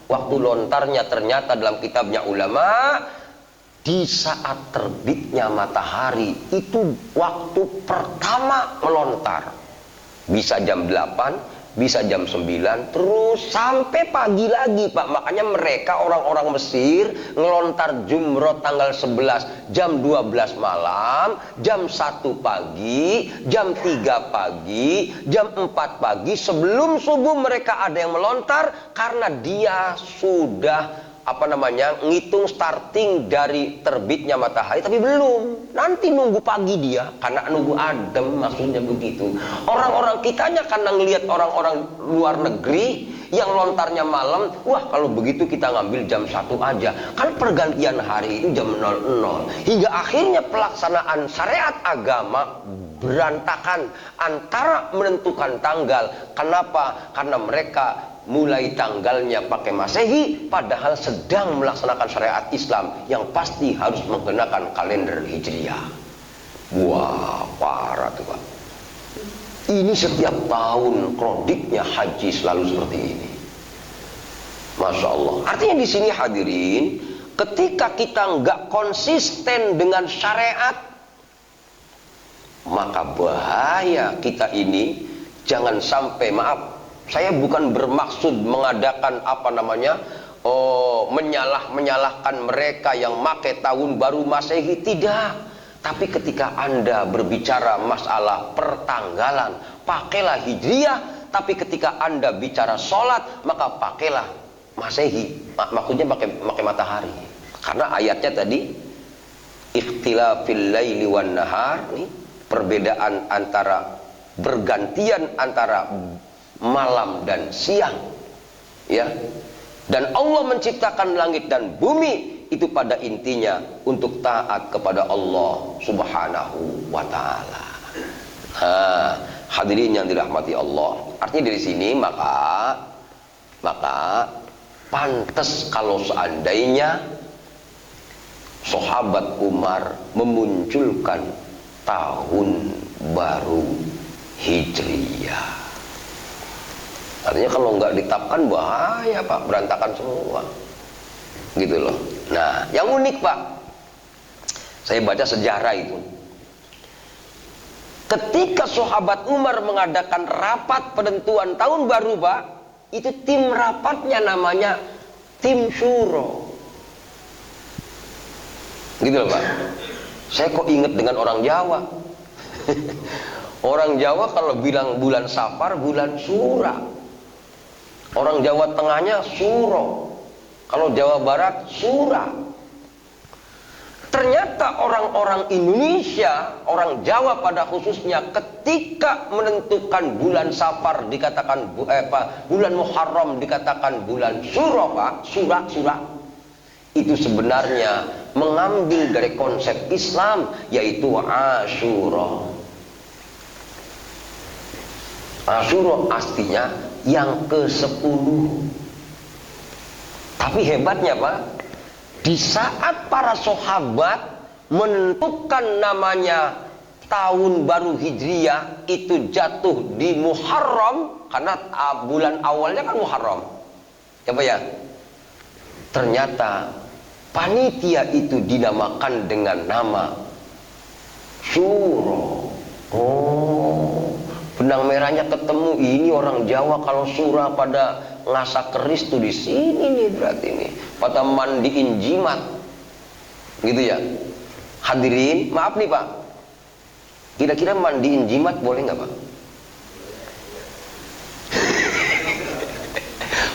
Waktu lontarnya ternyata dalam kitabnya ulama, di saat terbitnya matahari, itu waktu pertama melontar. Bisa jam 8, bisa jam 9, terus sampai pagi lagi Pak. Makanya mereka orang-orang Mesir ngelontar jumroh tanggal 11 jam 12 malam, jam 1 pagi, jam 3 pagi, jam 4 pagi, sebelum subuh mereka ada yang melontar, karena dia sudah ngitung starting dari terbitnya matahari, tapi belum, nanti nunggu pagi dia, karena nunggu adem, maksudnya begitu. Orang-orang kitanya karena ngelihat orang-orang luar negeri yang lontarnya malam, wah kalau begitu kita ngambil jam 1 aja, kan pergantian hari itu jam 00, hingga akhirnya pelaksanaan syariat agama berantakan antara menentukan tanggal. Kenapa? Karena mereka mulai tanggalnya pakai Masehi, padahal sedang melaksanakan syariat Islam yang pasti harus menggunakan kalender Hijriah. Wah, parah tuh Pak. Ini setiap tahun krodiknya haji selalu seperti ini. Masya Allah. Artinya di sini hadirin, ketika kita nggak konsisten dengan syariat, maka bahaya kita ini. Jangan sampai, maaf, saya bukan bermaksud mengadakan menyalahkan mereka yang make tahun baru Masehi, tidak. Tapi ketika Anda berbicara masalah pertanggalan, pakailah Hijriah. Tapi ketika Anda bicara sholat, maka pakailah Masehi. Maksudnya pakai matahari. Karena ayatnya tadi, ikhtilafil laili wan nahar, nih, perbedaan antara, bergantian antara malam dan siang, ya. Dan Allah menciptakan langit dan bumi itu pada intinya untuk taat kepada Allah Subhanahu wa taala. Hadirin yang dirahmati Allah. Artinya dari sini maka pantas kalau seandainya sahabat Umar memunculkan tahun baru Hijriyah. Artinya kalau nggak ditetapkan bahaya Pak, berantakan semua, gitu loh. Nah, yang unik Pak, saya baca sejarah itu. Ketika sahabat Umar mengadakan rapat penentuan tahun baru Pak, itu tim rapatnya namanya tim syuro, gitu loh Pak. Saya kok inget dengan orang Jawa. Orang Jawa kalau bilang bulan Safar, bulan Sura. Orang Jawa Tengahnya Suro. Kalau Jawa Barat Sura. Ternyata orang-orang Indonesia, orang Jawa pada khususnya, ketika menentukan bulan Safar dikatakan bulan Muharram dikatakan bulan Suro Pak, Sura. Itu sebenarnya mengambil dari konsep Islam, yaitu Asyura. Asyura artinya yang ke-10. Tapi hebatnya Pak, Di saat para sahabat menentukan namanya tahun baru Hijriah itu jatuh di Muharram, karena bulan awalnya kan Muharram. Apa ya? Ternyata panitia itu dinamakan dengan nama Syuro. Oh, benang merahnya ketemu. Ini orang Jawa kalau surah pada ngasak keris tuh di sini nih, berarti nih pada mandiin jimat, gitu ya. Hadirin, maaf nih Pak, kira-kira mandiin jimat boleh nggak Pak?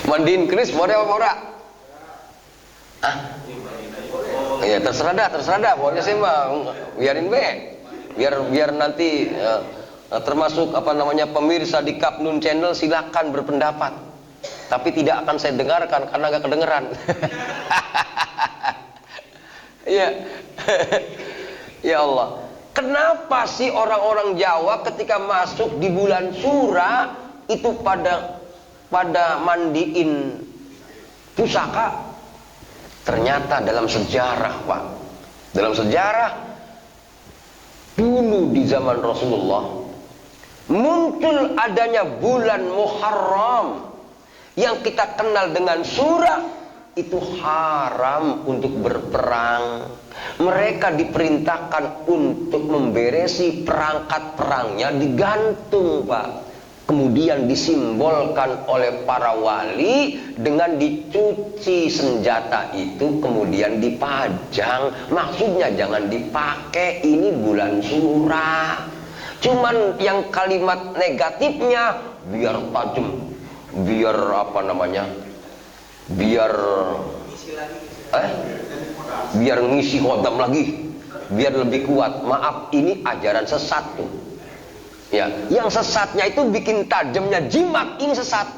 Mandiin keris boleh apa ora? Ah? Ya terserah dah, pokoknya sih Mbak, biarin be, biar nanti termasuk apa namanya pemirsa di Kapnun Channel silakan berpendapat, tapi tidak akan saya dengarkan karena nggak kedengeran. Iya. Ya Allah, kenapa sih orang-orang Jawa ketika masuk di bulan Sura itu pada mandiin pusaka? Ternyata dalam sejarah Pak, dalam sejarah dulu di zaman Rasulullah muncul adanya bulan Muharram yang kita kenal dengan Sura. Itu haram untuk berperang. Mereka diperintahkan untuk memberesi perangkat perangnya digantung Pak. Kemudian disimbolkan oleh para wali dengan dicuci senjata itu kemudian dipajang. Maksudnya jangan dipakai, ini bulan Sura. Cuman yang kalimat negatifnya biar tajam, biar apa namanya, biar ngisi khodam lagi, biar lebih kuat. Maaf, ini ajaran sesat tuh ya. Yang sesatnya itu bikin tajamnya jimat, ini sesat.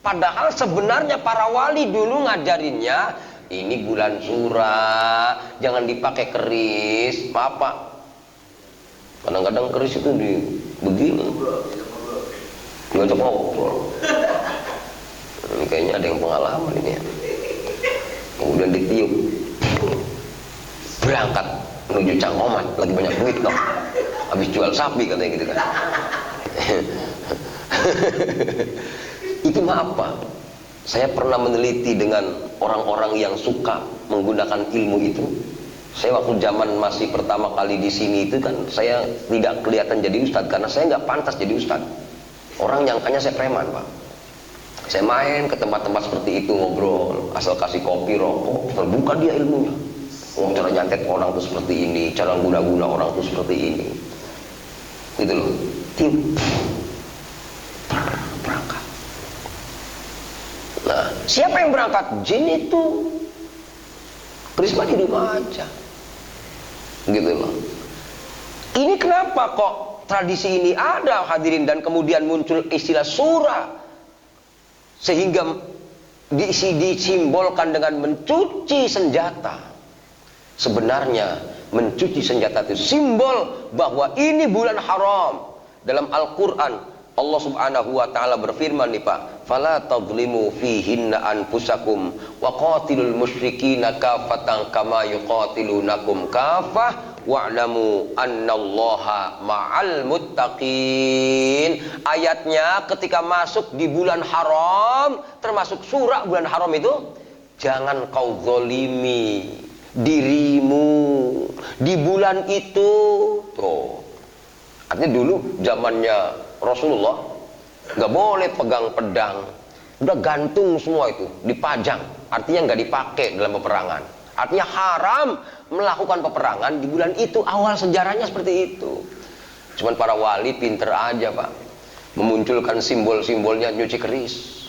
Padahal sebenarnya para wali dulu ngajarinnya ini bulan Sura, jangan dipakai keris. Maaf Pak, kadang-kadang keris itu begini ngajak ngobrol. Ini kayaknya ada yang pengalaman ini ya. Kemudian ditiup, berangkat menuju Cangkomat, lagi banyak duit dong, habis jual sapi katanya gitu kan. Itu maaf Pak, saya pernah meneliti dengan orang-orang yang suka menggunakan ilmu itu. Saya waktu zaman masih pertama kali di sini itu kan saya tidak kelihatan jadi ustadz karena saya nggak pantas jadi ustadz. Orang nyangkanya saya preman Pak. Saya main ke tempat-tempat seperti itu, ngobrol, asal kasih kopi, rokok, terbuka dia ilmunya. Oh, cara nyantet orang tuh seperti ini, cara guna-guna orang tuh seperti ini. Gitu loh. Tim berangkat. Nah, siapa yang berangkat? Jin itu. Prisma di rumah aja. Gitu loh. Ini kenapa kok tradisi ini ada hadirin dan kemudian muncul istilah surah? Sehingga disimbolkan dengan mencuci senjata. Sebenarnya mencuci senjata itu simbol bahwa ini bulan haram. Dalam Al-Quran Allah subhanahu wa ta'ala berfirman nih Pak, fala tadlimu fihinna anfusakum wa qatilul musyrikina kafatan kama yuqatilunakum kafah wa'lamu annallaha ma'al muttaqin. Ayatnya ketika masuk di bulan haram, termasuk surah bulan haram itu, jangan kau zolimi dirimu di bulan itu. Tuh, artinya dulu zamannya Rasulullah nggak boleh pegang pedang, udah gantung semua itu, dipajang. Artinya nggak dipakai dalam peperangan. Artinya haram melakukan peperangan di bulan itu. Awal sejarahnya seperti itu. Cuman para wali pinter aja Pak, memunculkan simbol-simbolnya nyuci keris.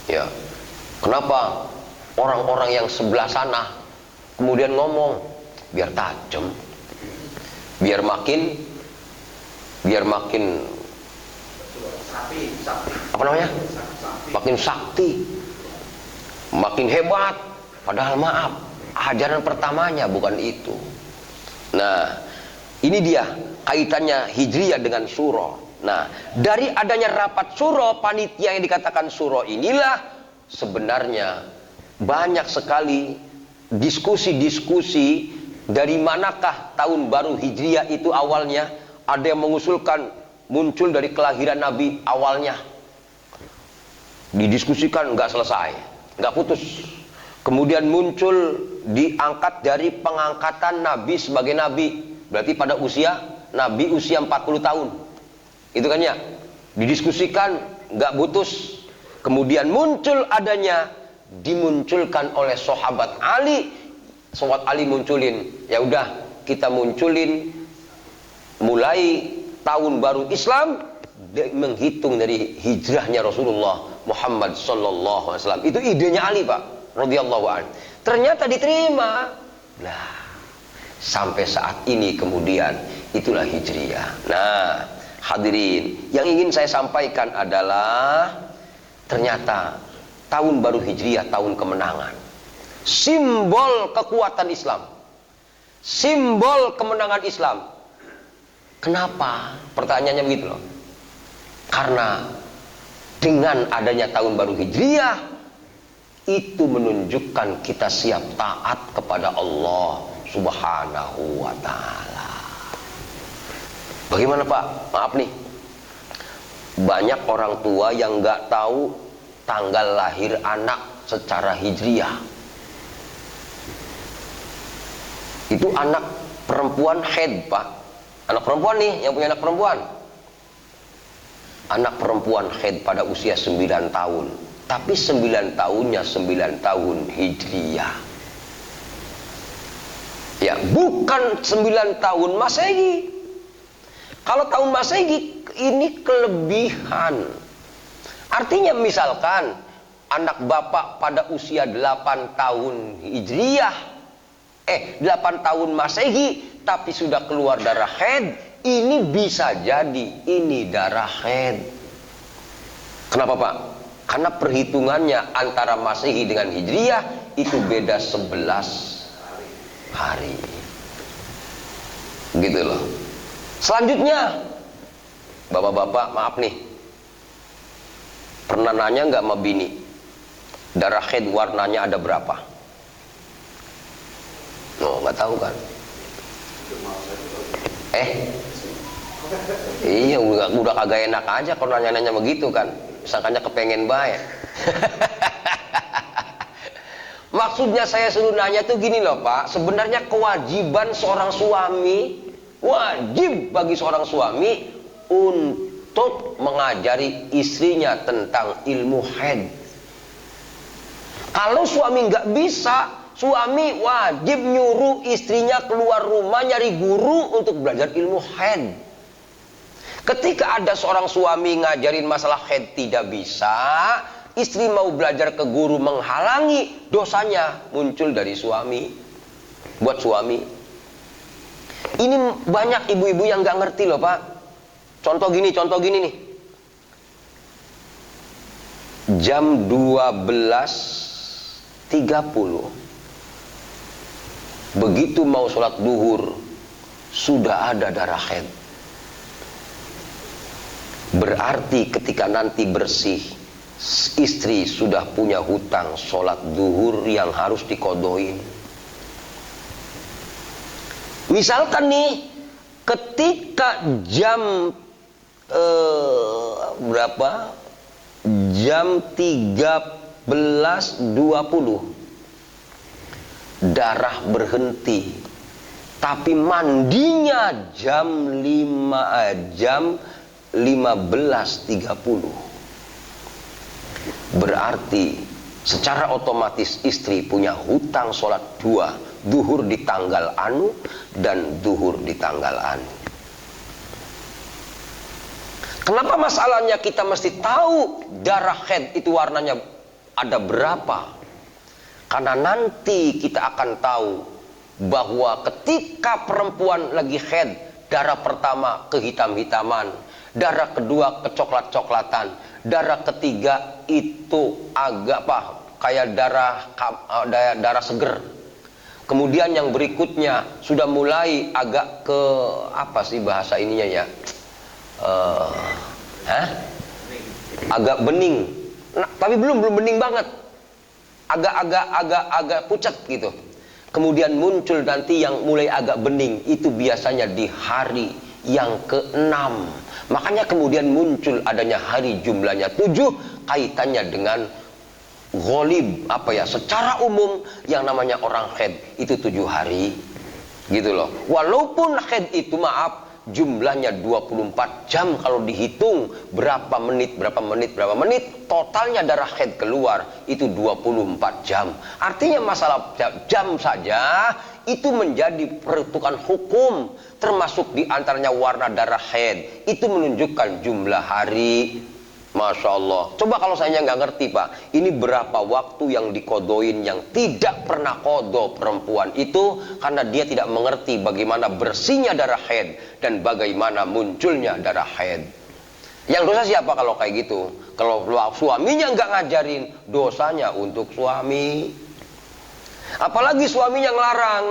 Ya, kenapa orang-orang yang sebelah sana kemudian ngomong biar tajam, biar makin apa namanya, makin sakti, makin hebat. Padahal maaf, ajaran pertamanya bukan itu. Nah, ini dia kaitannya Hijriah dengan Suro. Nah, dari adanya rapat Suro, panitia yang dikatakan Suro inilah sebenarnya banyak sekali diskusi-diskusi dari manakah tahun baru Hijriah itu awalnya. Ada yang mengusulkan muncul dari kelahiran Nabi awalnya. Didiskusikan nggak selesai, nggak putus. Kemudian muncul diangkat dari pengangkatan Nabi sebagai Nabi. Berarti pada usia Nabi usia 40 tahun. Itu kan ya. Didiskusikan nggak putus. Kemudian muncul adanya, dimunculkan oleh sahabat Ali. Sahabat Ali munculin, ya udah kita munculin mulai tahun baru Islam menghitung dari hijrahnya Rasulullah Muhammad sallallahu alaihi wasallam. Itu idenya Ali, Pak, radhiyallahu anhu. Ternyata diterima. Nah, sampai saat ini kemudian itulah Hijriah. Nah, hadirin, yang ingin saya sampaikan adalah ternyata tahun baru Hijriah tahun kemenangan. Simbol kekuatan Islam. Simbol kemenangan Islam. Kenapa? Pertanyaannya begitu loh. Karena dengan adanya tahun baru Hijriah itu menunjukkan kita siap taat kepada Allah Subhanahu wa ta'ala. Bagaimana, Pak? Maaf nih, banyak orang tua yang nggak tahu tanggal lahir anak secara Hijriah. Itu anak perempuan haid, Pak. Anak perempuan nih, yang punya anak perempuan. Anak perempuan haid pada usia 9 tahun. Tapi 9 tahunnya 9 tahun Hijriah. Ya, bukan 9 tahun Masehi. Kalau tahun Masehi ini kelebihan. Artinya misalkan anak bapak pada usia 8 tahun Hijriah, 8 tahun Masehi, tapi sudah keluar darah haid, ini bisa jadi ini darah haid. Kenapa, Pak? Karena perhitungannya antara Masehi dengan Hijriah itu beda 11 hari. Gitu loh. Selanjutnya, bapak-bapak, maaf nih, pernah nanya nggak sama bini, darah haid warnanya ada berapa? Oh, nggak tahu kan? Iya, udah kagak enak aja kalau nanya-nanya begitu kan. Sangkanya kepengen baik. Maksudnya saya suruh nanya tuh gini loh, Pak. Sebenarnya kewajiban seorang suami, wajib bagi seorang suami untuk mengajari istrinya tentang ilmu haid. Kalau suami nggak bisa, suami wajib nyuruh istrinya keluar rumah nyari guru untuk belajar ilmu haid. Ketika ada seorang suami ngajarin masalah haid tidak bisa, istri mau belajar ke guru menghalangi, dosanya muncul dari suami. Buat suami. Ini banyak ibu-ibu yang nggak ngerti loh, Pak. Contoh gini nih. Jam 12.30, begitu mau sholat duhur, sudah ada darah haid. Berarti ketika nanti bersih, istri sudah punya hutang sholat duhur yang harus dikodoin. Misalkan nih, ketika jam berapa? Jam 13.20 darah berhenti, tapi mandinya jam 15.30. Berarti secara otomatis istri punya hutang sholat 2, duhur di tanggal anu dan duhur di tanggal anu. Kenapa masalahnya kita mesti tahu darah haid itu warnanya ada berapa? Karena nanti kita akan tahu bahwa ketika perempuan lagi haid, darah pertama kehitam-hitaman, darah kedua kecoklat-coklatan, darah ketiga itu agak kayak darah seger. Kemudian yang berikutnya sudah mulai agak ke apa sih bahasa ininya ya? Agak bening. Nah, tapi belum bening banget. Agak pucat gitu. Kemudian muncul nanti yang mulai agak bening, itu biasanya di hari yang ke-6. Makanya kemudian muncul adanya hari jumlahnya 7, kaitannya dengan ghalib, secara umum yang namanya orang haid itu 7 hari. Gitu loh. Walaupun haid itu jumlahnya 24 jam, kalau dihitung berapa menit, totalnya darah haid keluar itu 24 jam. Artinya masalah jam saja itu menjadi peruntukan hukum, termasuk diantaranya warna darah haid itu menunjukkan jumlah hari. Masya Allah. Coba kalau saya nggak ngerti Pak, ini berapa waktu yang dikodoin yang tidak pernah kodo perempuan itu, karena dia tidak mengerti bagaimana bersihnya darah haid dan bagaimana munculnya darah haid. Yang dosa siapa kalau kayak gitu? Kalau suaminya nggak ngajarin, dosanya untuk suami. Apalagi suaminya ngelarang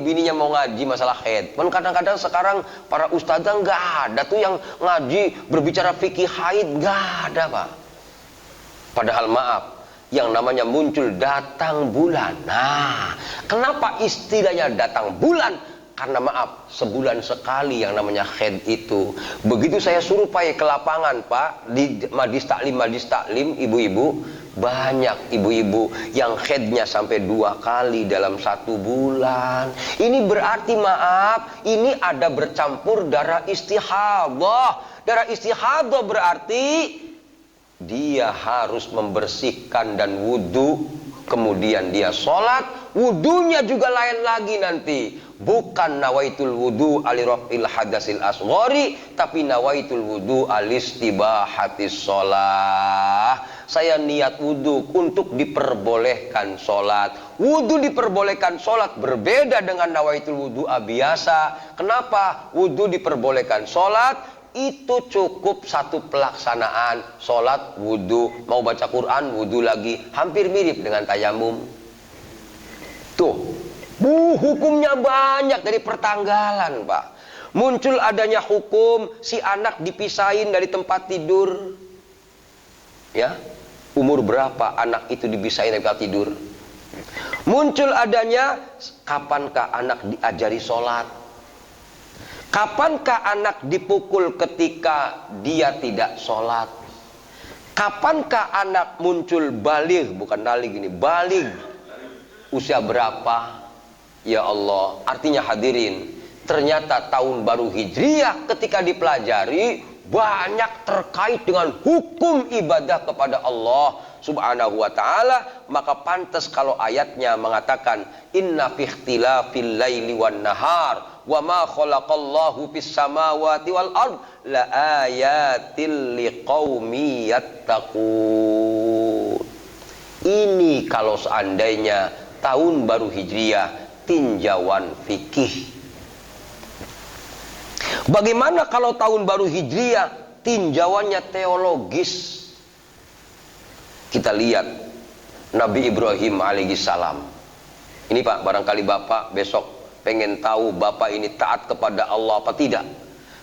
bininya mau ngaji masalah haid. Dan kadang-kadang sekarang para ustadzah nggak ada tuh yang ngaji berbicara fikih haid, nggak ada Pak. Padahal maaf, yang namanya muncul datang bulan. Nah, kenapa istilahnya datang bulan? Karena maaf, sebulan sekali yang namanya haid itu. Begitu saya suruh ke lapangan Pak, di majlis taklim, ibu-ibu, banyak ibu-ibu yang haidnya sampai 2 kali dalam 1 bulan. Ini berarti maaf, ini ada bercampur darah istihadah. Darah istihadah berarti dia harus membersihkan dan wudhu, kemudian dia sholat. Wudhunya juga lain lagi nanti. Bukan nawaitul wudu alirafil hadasil asghari, tapi nawaitul wudu alistibahatis sholah. Saya niat wudu untuk diperbolehkan sholat. Wudu diperbolehkan sholat berbeda dengan nawaitul wudu biasa. Kenapa? Wudu diperbolehkan sholat itu cukup 1 pelaksanaan. Sholat, wudu, mau baca Quran, wudu lagi. Hampir mirip dengan tayamum. Tuh. Hukumnya banyak dari pertanggalan Pak. Muncul adanya hukum si anak dipisahin dari tempat tidur. Ya, umur berapa anak itu dipisahin dari tempat tidur? Muncul adanya kapankah anak diajari sholat? Kapankah anak dipukul ketika dia tidak sholat? Kapankah anak muncul baligh, bukan nalig ini, baligh? Usia berapa? Ya Allah, artinya hadirin, ternyata tahun baru Hijriah ketika dipelajari banyak terkait dengan hukum ibadah kepada Allah Subhanahu wa ta'ala. Maka pantas kalau ayatnya mengatakan inna fi ikhtilafil laili wan nahar wa ma khalaqallahu fis samawati wal ard la ayatil liqaumi yattaqun. Ini kalau seandainya tahun baru Hijriah tinjauan fikih. Bagaimana kalau tahun baru Hijriah tinjauannya teologis? Kita lihat Nabi Ibrahim alaihissalam. Ini Pak, barangkali Bapak besok pengen tahu Bapak ini taat kepada Allah apa tidak,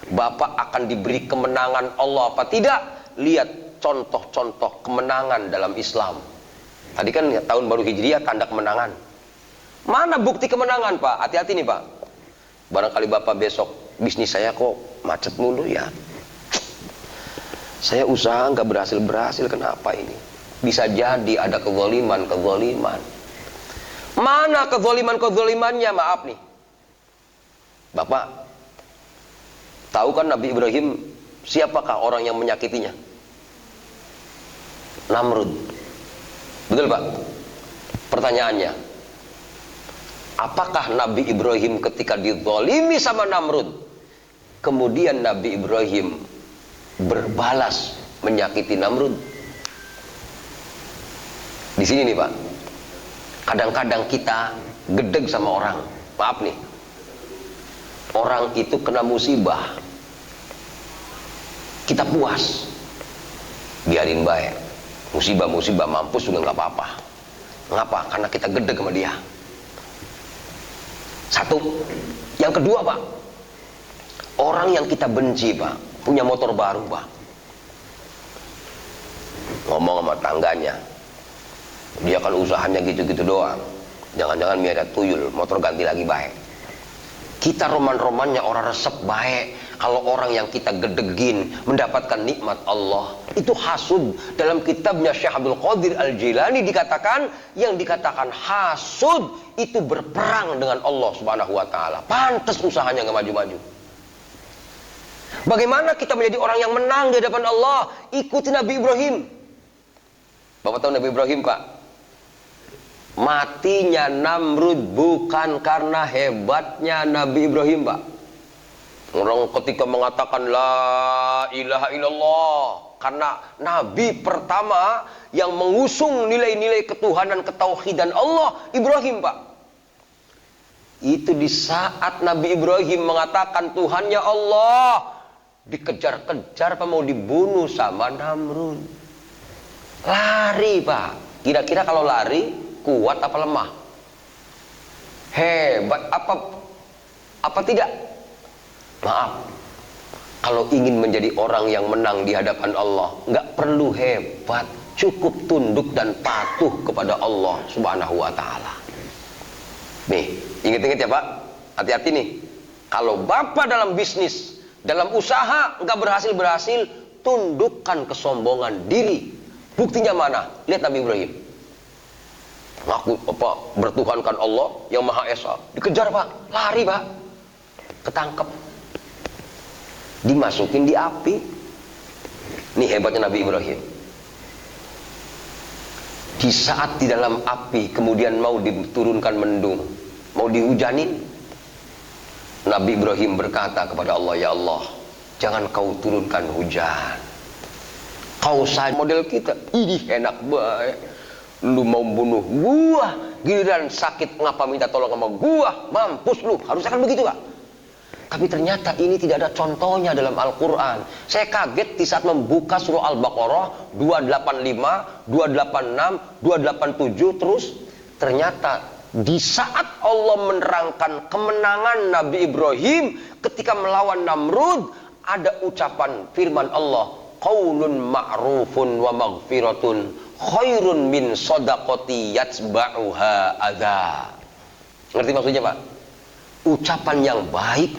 Bapak akan diberi kemenangan Allah apa tidak. Lihat contoh-contoh kemenangan dalam Islam. Tadi kan tahun baru Hijriah tanda kemenangan. Mana bukti kemenangan Pak? Hati-hati nih Pak. Barangkali Bapak besok, bisnis saya kok macet mulu ya. Saya usaha nggak berhasil, kenapa ini? Bisa jadi ada kezaliman. Mana kezalimannya? Maaf nih. Bapak tahu kan Nabi Ibrahim siapakah orang yang menyakitinya? Namrud. Betul Pak? Pertanyaannya, apakah Nabi Ibrahim ketika dizalimi sama Namrud, kemudian Nabi Ibrahim berbalas menyakiti Namrud? Di sini nih Pak, kadang-kadang kita gedeg sama orang. Maaf nih, orang itu kena musibah, kita puas, biarin baik. Musibah mampus juga nggak apa-apa. Ngapa? Karena kita gedeg sama dia. Satu. Yang kedua Pak, orang yang kita benci Pak, punya motor baru Pak, ngomong sama tangganya, dia kan usahanya gitu-gitu doang, Jangan-jangan miara tuyul, motor ganti lagi baik. Kita roman-romannya orang resep baik. Kalau orang yang kita gedegin mendapatkan nikmat Allah, itu hasud. Dalam kitabnya Syekh Abdul Qadir Al-Jilani dikatakan, yang dikatakan hasud itu berperang dengan Allah Subhanahu wa taala. Pantas usahanya nggak maju-maju. Bagaimana kita menjadi orang yang menang di hadapan Allah? Ikuti Nabi Ibrahim. Bapak tahu Nabi Ibrahim, Pak? Matinya Namrud bukan karena hebatnya Nabi Ibrahim, Pak. Orang ketika mengatakan la ilaha illallah, karena Nabi pertama yang mengusung nilai-nilai ketuhanan, ketauhidan Allah, Ibrahim, Pak. Itu di saat Nabi Ibrahim mengatakan Tuhannya Allah, dikejar-kejar, Pak, mau dibunuh sama Namrud. Lari, Pak. Kira-kira kalau lari kuat apa lemah? Hebat apa tidak? Maaf, kalau ingin menjadi orang yang menang di hadapan Allah, nggak perlu hebat, cukup tunduk dan patuh kepada Allah Subhanahu wa taala. Nih, ingat-ingat ya, Pak. Hati-hati nih. Kalau Bapak dalam bisnis, dalam usaha nggak berhasil, tundukkan kesombongan diri. Buktinya mana? Lihat Nabi Ibrahim. Ngaku bertuhankan Allah yang Maha Esa. Dikejar, Pak. Lari, Pak. Ketangkep. Dimasukin di api. Ini hebatnya Nabi Ibrahim. Di saat di dalam api kemudian mau diturunkan mendung, mau dihujanin, Nabi Ibrahim berkata kepada Allah, ya Allah, jangan kau turunkan hujan. Kau saja model kita. Ih, enak banget. Lu mau bunuh gua, giliran sakit ngapa minta tolong sama gua? Mampus lu. Harusnya kan begitu, Pak. Tapi ternyata ini tidak ada contohnya dalam Al-Quran. Saya kaget di saat membuka surah Al-Baqarah 285, 286, 287, terus ternyata di saat Allah menerangkan kemenangan Nabi Ibrahim ketika melawan Namrud, ada ucapan firman Allah, qaulun ma'rufun wa maghfiratun khairun min shadaqati yatsba'uha adza. Ngerti maksudnya, Pak? Ucapan yang baik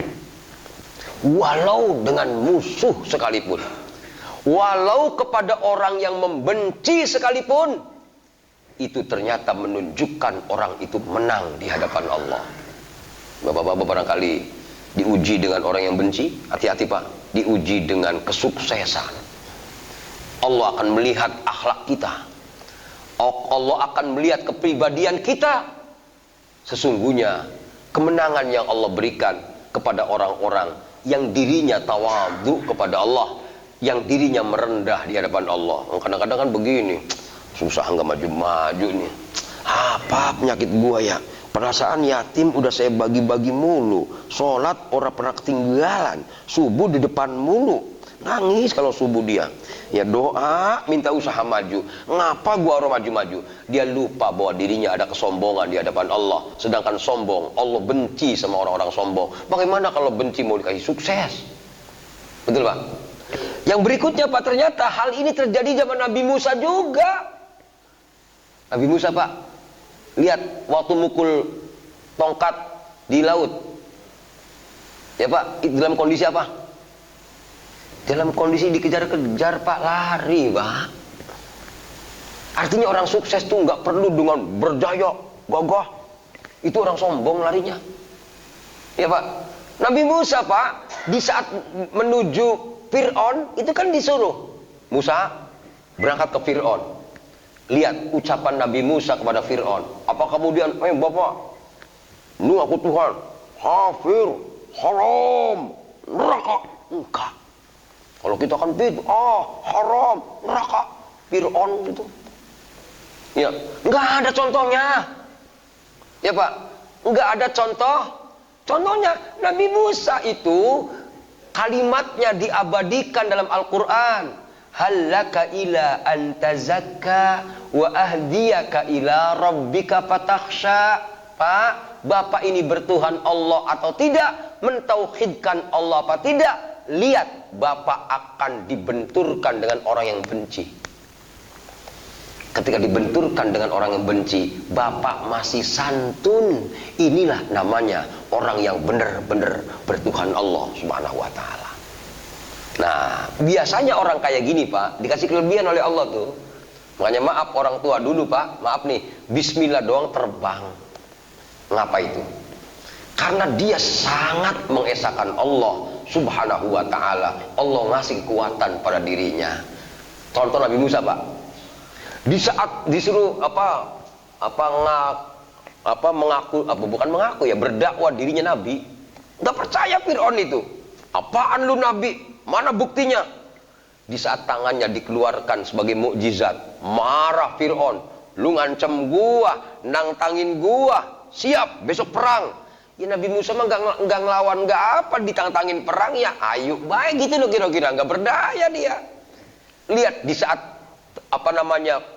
walau dengan musuh sekalipun, walau kepada orang yang membenci sekalipun, itu ternyata menunjukkan orang itu menang di hadapan Allah. Bapak-bapak barangkali diuji dengan orang yang benci, hati-hati, Pak. Diuji dengan kesuksesan. Allah akan melihat akhlak kita, Allah akan melihat kepribadian kita. Sesungguhnya kemenangan yang Allah berikan kepada orang-orang yang dirinya tawadhu kepada Allah, yang dirinya merendah di hadapan Allah. Kadang-kadang kan begini, susah nggak maju-maju nih. Apa penyakit gua ya? Perasaan yatim udah saya bagi-bagi mulu, sholat orang pernah ketinggalan, subuh di depan mulu, nangis kalau subuh dia. Ya doa minta usaha maju. Ngapa gua orang maju-maju? Dia lupa bahwa dirinya ada kesombongan di hadapan Allah. Sedangkan sombong, Allah benci sama orang-orang sombong. Bagaimana kalau benci mau dikasih sukses? Betul, Pak? Yang berikutnya, Pak, ternyata hal ini terjadi zaman Nabi Musa juga. Nabi Musa, Pak, lihat waktu mukul tongkat di laut. Ya, Pak, dalam kondisi apa? Dalam kondisi dikejar-kejar, Pak, lari, Pak. Artinya orang sukses tuh nggak perlu dengan berjaya, gagah. Itu orang sombong larinya. Ya, Pak. Nabi Musa, Pak, di saat menuju Fir'aun, itu kan disuruh Musa berangkat ke Fir'aun. Lihat ucapan Nabi Musa kepada Fir'aun. Apa kemudian, Bapak, lu aku Tuhan, kafir, haram, neraka? Enggak. Kalau kita kan haram, neraka, Fir'aun gitu. Ya, nggak ada contohnya. Ya, Pak, nggak ada contoh. Contohnya Nabi Musa itu kalimatnya diabadikan dalam Al-Quran. Hallaka ila antazakka wa ahdiyaka ila rabbika fatakhsha. Pak, Bapak ini bertuhan Allah atau tidak? Mentauhidkan Allah apa tidak? Lihat, Bapak akan dibenturkan dengan orang yang benci. ketika dibenturkan dengan orang yang benci, bapak masih santun. Inilah namanya orang yang benar-benar bertuhan Allah Subhanahu wa ta'ala. Nah, biasanya orang kayak gini, Pak, dikasih kelebihan oleh Allah tuh. Makanya maaf orang tua dulu, Pak, maaf nih, bismillah doang terbang. Ngapa itu? Karena dia sangat mengesahkan Allah Subhanahu wa ta'ala. Allah ngasih kekuatan pada dirinya. Contoh Nabi Musa, Pak, di saat disuruh berdakwah dirinya nabi, nggak percaya Fir'aun itu. Apaan lu nabi? Mana buktinya? Di saat tangannya dikeluarkan sebagai mukjizat, marah Fir'aun. Lu ngancem gua, nantangin gua, siap besok perang. Ya Nabi Musa mah nggak ngelawan, nggak apa, ditantangin perang ya ayo baik gitu loh, kira-kira nggak berdaya dia. Lihat di saat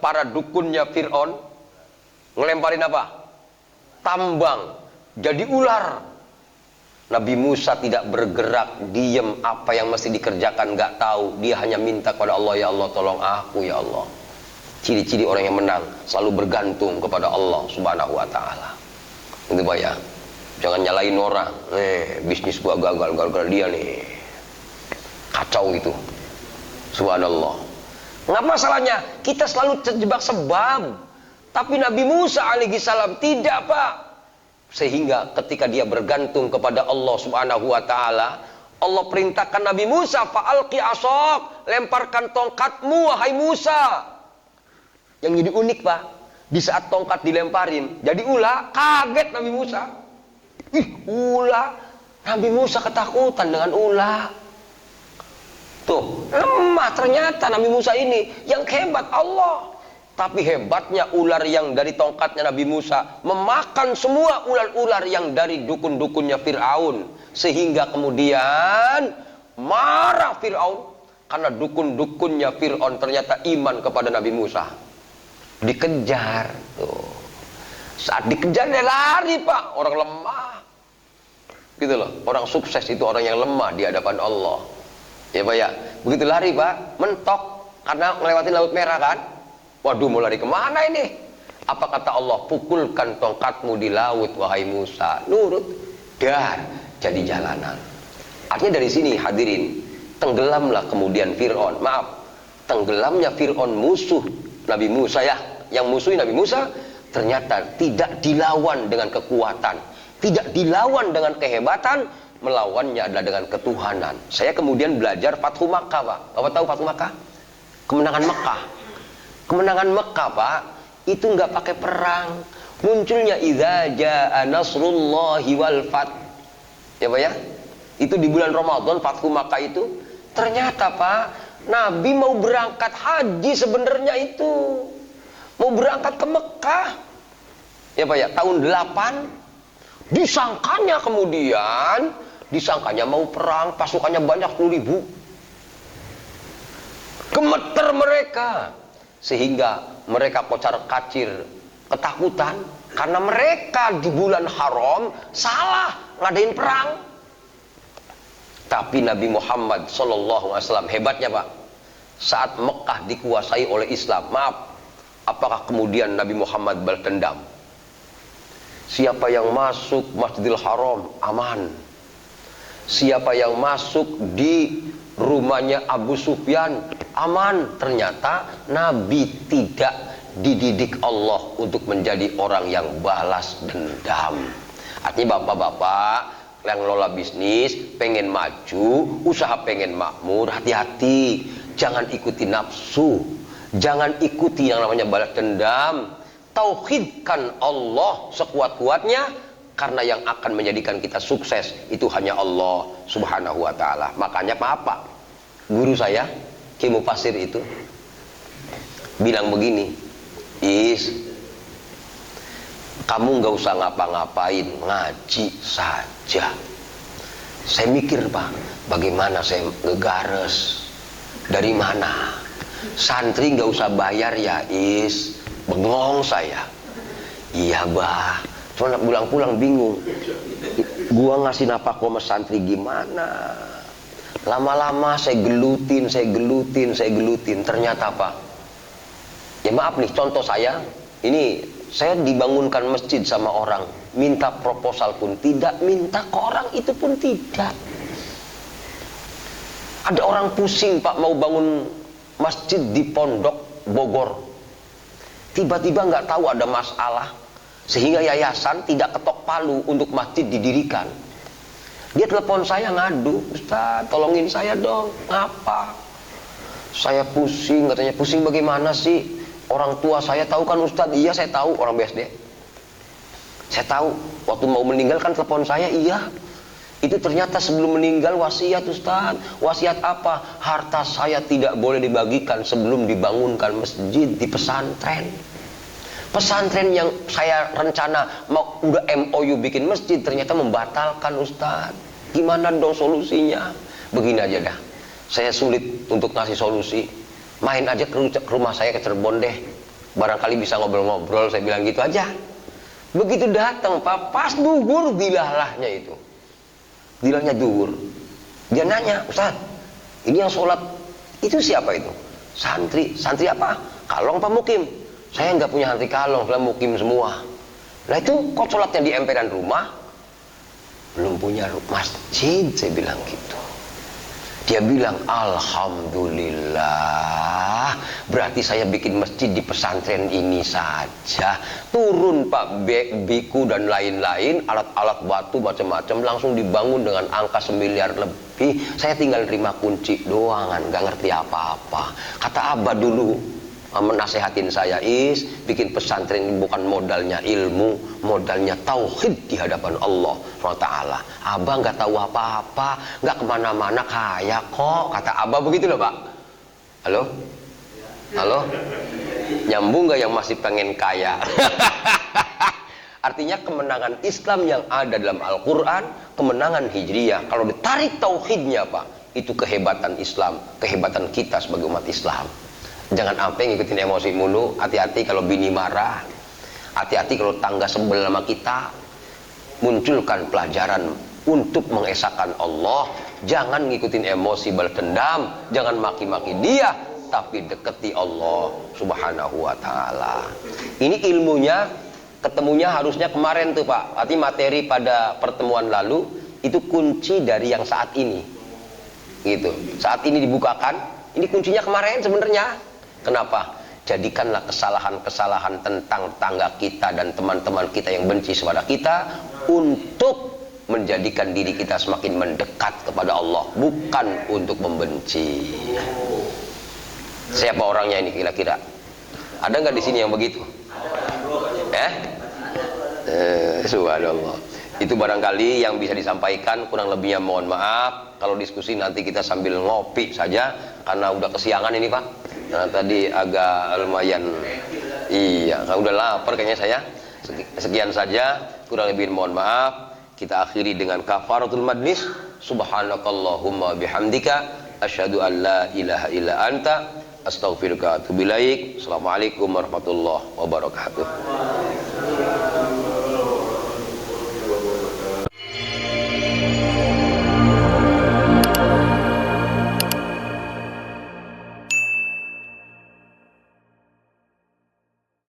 para dukunnya Fir'aun ngelemparin apa? Tambang jadi ular. Nabi Musa tidak bergerak, diem, apa yang mesti dikerjakan nggak tahu. Dia hanya minta kepada Allah, ya Allah tolong aku ya Allah. Ciri-ciri orang yang menang selalu bergantung kepada Allah Subhanahu wa ta'ala. Itu Pak ya, jangan nyalain orang. Bisnis gua gagal gara-gara dia nih, kacau gitu. Subhanallah. Nggak masalahnya, kita selalu terjebak sebab. Tapi Nabi Musa alaihi salam tidak, Pak. Sehingga ketika dia bergantung kepada Allah Subhanahu wa ta'ala, Allah perintahkan Nabi Musa, fa'alqi asok, lemparkan tongkatmu wahai Musa. Yang jadi unik, Pak, di saat tongkat dilemparin jadi ular, kaget Nabi Musa. Ular. Nabi Musa ketakutan dengan ular. Tuh, lemah ternyata Nabi Musa ini. Yang hebat Allah. Tapi hebatnya ular yang dari tongkatnya Nabi Musa memakan semua ular-ular yang dari dukun-dukunnya Fir'aun. Sehingga kemudian marah Fir'aun. Karena dukun-dukunnya Fir'aun ternyata iman kepada Nabi Musa. Dikejar. Tuh. Saat dikejar dia lari, Pak. Orang lemah. Gitu loh. Orang sukses itu orang yang lemah di hadapan Allah. Ya Pak ya, begitu lari Pak, mentok karena melewati Laut Merah kan. Waduh, mau lari kemana ini? Apa kata Allah? Pukulkan tongkatmu di laut wahai Musa. Nurut, dar, jadi jalanan. Artinya dari sini hadirin, tenggelamlah kemudian Fir'aun. Maaf, tenggelamnya Fir'aun musuh Nabi Musa ya, yang musuhi Nabi Musa ternyata tidak dilawan dengan kekuatan, tidak dilawan dengan kehebatan, melawannya adalah dengan ketuhanan. Saya kemudian belajar Fathu Makkah, Pak. Bapak tahu Fathu Makkah? Kemenangan Makkah. Kemenangan Makkah, Pak, itu nggak pakai perang. Munculnya idza jaa nasrullahi wal fath. Ya, Pak ya? Itu di bulan Ramadan Fathu Makkah itu. Ternyata, Pak, Nabi mau berangkat haji sebenarnya itu. Mau berangkat ke Mekah. Ya, Pak ya, tahun 8. Disangkanya mau perang, pasukannya banyak 10.000. Gemeter mereka. Sehingga mereka kocar-kacir ketakutan karena mereka di bulan haram salah ngadain perang. Tapi Nabi Muhammad SAW hebatnya, Pak, saat Mekah dikuasai oleh Islam, maaf, apakah kemudian Nabi Muhammad bertendam? Siapa yang masuk Masjidil Haram aman. Siapa yang masuk di rumahnya Abu Sufyan aman. Ternyata Nabi tidak dididik Allah untuk menjadi orang yang balas dendam. Artinya bapak-bapak yang ngelola bisnis, pengen maju, usaha pengen makmur, hati-hati. Jangan ikuti nafsu, jangan ikuti yang namanya balas dendam. Tauhidkan Allah sekuat-kuatnya, karena yang akan menjadikan kita sukses itu hanya Allah Subhanahu wa ta'ala. Makanya apa? Guru saya, Ki Mufasir itu bilang begini, kamu nggak usah ngapa-ngapain, ngaji saja. Saya mikir, Pak, bagaimana saya ngegares, dari mana? Santri nggak usah bayar ya, bengong saya. Iya, Bah. Cuma pulang-pulang bingung. Gua ngasih nafkah sama santri gimana? Lama-lama saya gelutin. Ternyata, Pak, Ya maaf nih, contoh saya, ini saya dibangunkan masjid sama orang, minta proposal pun tidak, minta ke orang itu pun tidak. Ada orang pusing Pak mau bangun masjid di Pondok Bogor, tiba-tiba nggak tahu ada masalah sehingga yayasan tidak ketok palu untuk masjid didirikan. Dia telepon saya ngadu, Ustaz tolongin saya dong. Ngapa? Saya pusing, katanya. Pusing bagaimana sih? Orang tua saya tahu kan Ustaz. Iya saya tahu, orang BSD. Saya tahu, waktu mau meninggal kan telepon saya. Iya, itu ternyata sebelum meninggal wasiat Ustaz. Wasiat apa? Harta saya tidak boleh dibagikan sebelum dibangunkan masjid di pesantren. Pesantren yang saya rencana mau udah MOU bikin masjid ternyata membatalkan Ustaz. Gimana dong solusinya? Begini aja dah, saya sulit untuk ngasih solusi. Main aja ke rumah saya ke Cirebon deh, barangkali bisa ngobrol-ngobrol. Saya bilang gitu aja. Begitu datang Pak, pas duhur dilalahnya itu, dilahnya duhur. Dia nanya, Ustaz ini yang sholat itu siapa itu? Santri. Santri apa? Kalong apa mukim? Saya nggak punya santri kalong, saya mukim semua. Nah itu kok sholatnya di emperan rumah? Belum punya masjid, saya bilang gitu. Dia bilang, Alhamdulillah, berarti saya bikin masjid di pesantren ini saja. Turun Pak biku dan lain-lain, alat-alat batu macam-macam langsung dibangun dengan angka 1 miliar lebih. Saya tinggal terima kunci doang, nggak ngerti apa-apa. Kata Abah dulu menasehatin saya, bikin pesantren ini bukan modalnya ilmu, modalnya tauhid di hadapan Allah SWT. Abah nggak tahu apa-apa, nggak kemana-mana, kaya kok, kata Abah begitu loh Pak. Halo? Halo? Nyambung nggak yang masih pengen kaya? Artinya kemenangan Islam yang ada dalam Al-Quran, kemenangan Hijriyah, kalau ditarik tauhidnya Pak, itu kehebatan Islam, kehebatan kita sebagai umat Islam. Jangan sampai ngikutin emosi mulu. Hati-hati kalau bini marah, hati-hati kalau tangga sebel sama kita. Munculkan pelajaran untuk mengesahkan Allah. Jangan ngikutin emosi balas dendam, jangan maki-maki dia, tapi deketi Allah Subhanahu wa ta'ala. Ini ilmunya ketemunya harusnya kemarin tuh Pak. Arti materi pada pertemuan lalu itu kunci dari yang saat ini gitu. Saat ini dibukakan, ini kuncinya kemarin sebenarnya. Kenapa? Jadikanlah kesalahan-kesalahan tentang tangga kita dan teman-teman kita yang benci kepada kita untuk menjadikan diri kita semakin mendekat kepada Allah, bukan untuk membenci. Siapa orangnya ini kira-kira? Ada nggak di sini yang begitu? Subhanallah. Itu barangkali yang bisa disampaikan, kurang lebihnya mohon maaf. Kalau diskusi nanti kita sambil ngopi saja karena udah kesiangan ini Pak. Nah, tadi agak lumayan, iya, udah lapar kayaknya saya. Sekian saja, kurang lebih mohon maaf. Kita akhiri dengan kafaratul majlis. Subhanakallahumma bihamdika, asyhadu an la ilaha illa anta, astaghfiruka wa atubu ilaik. Assalamualaikum warahmatullahi wabarakatuh.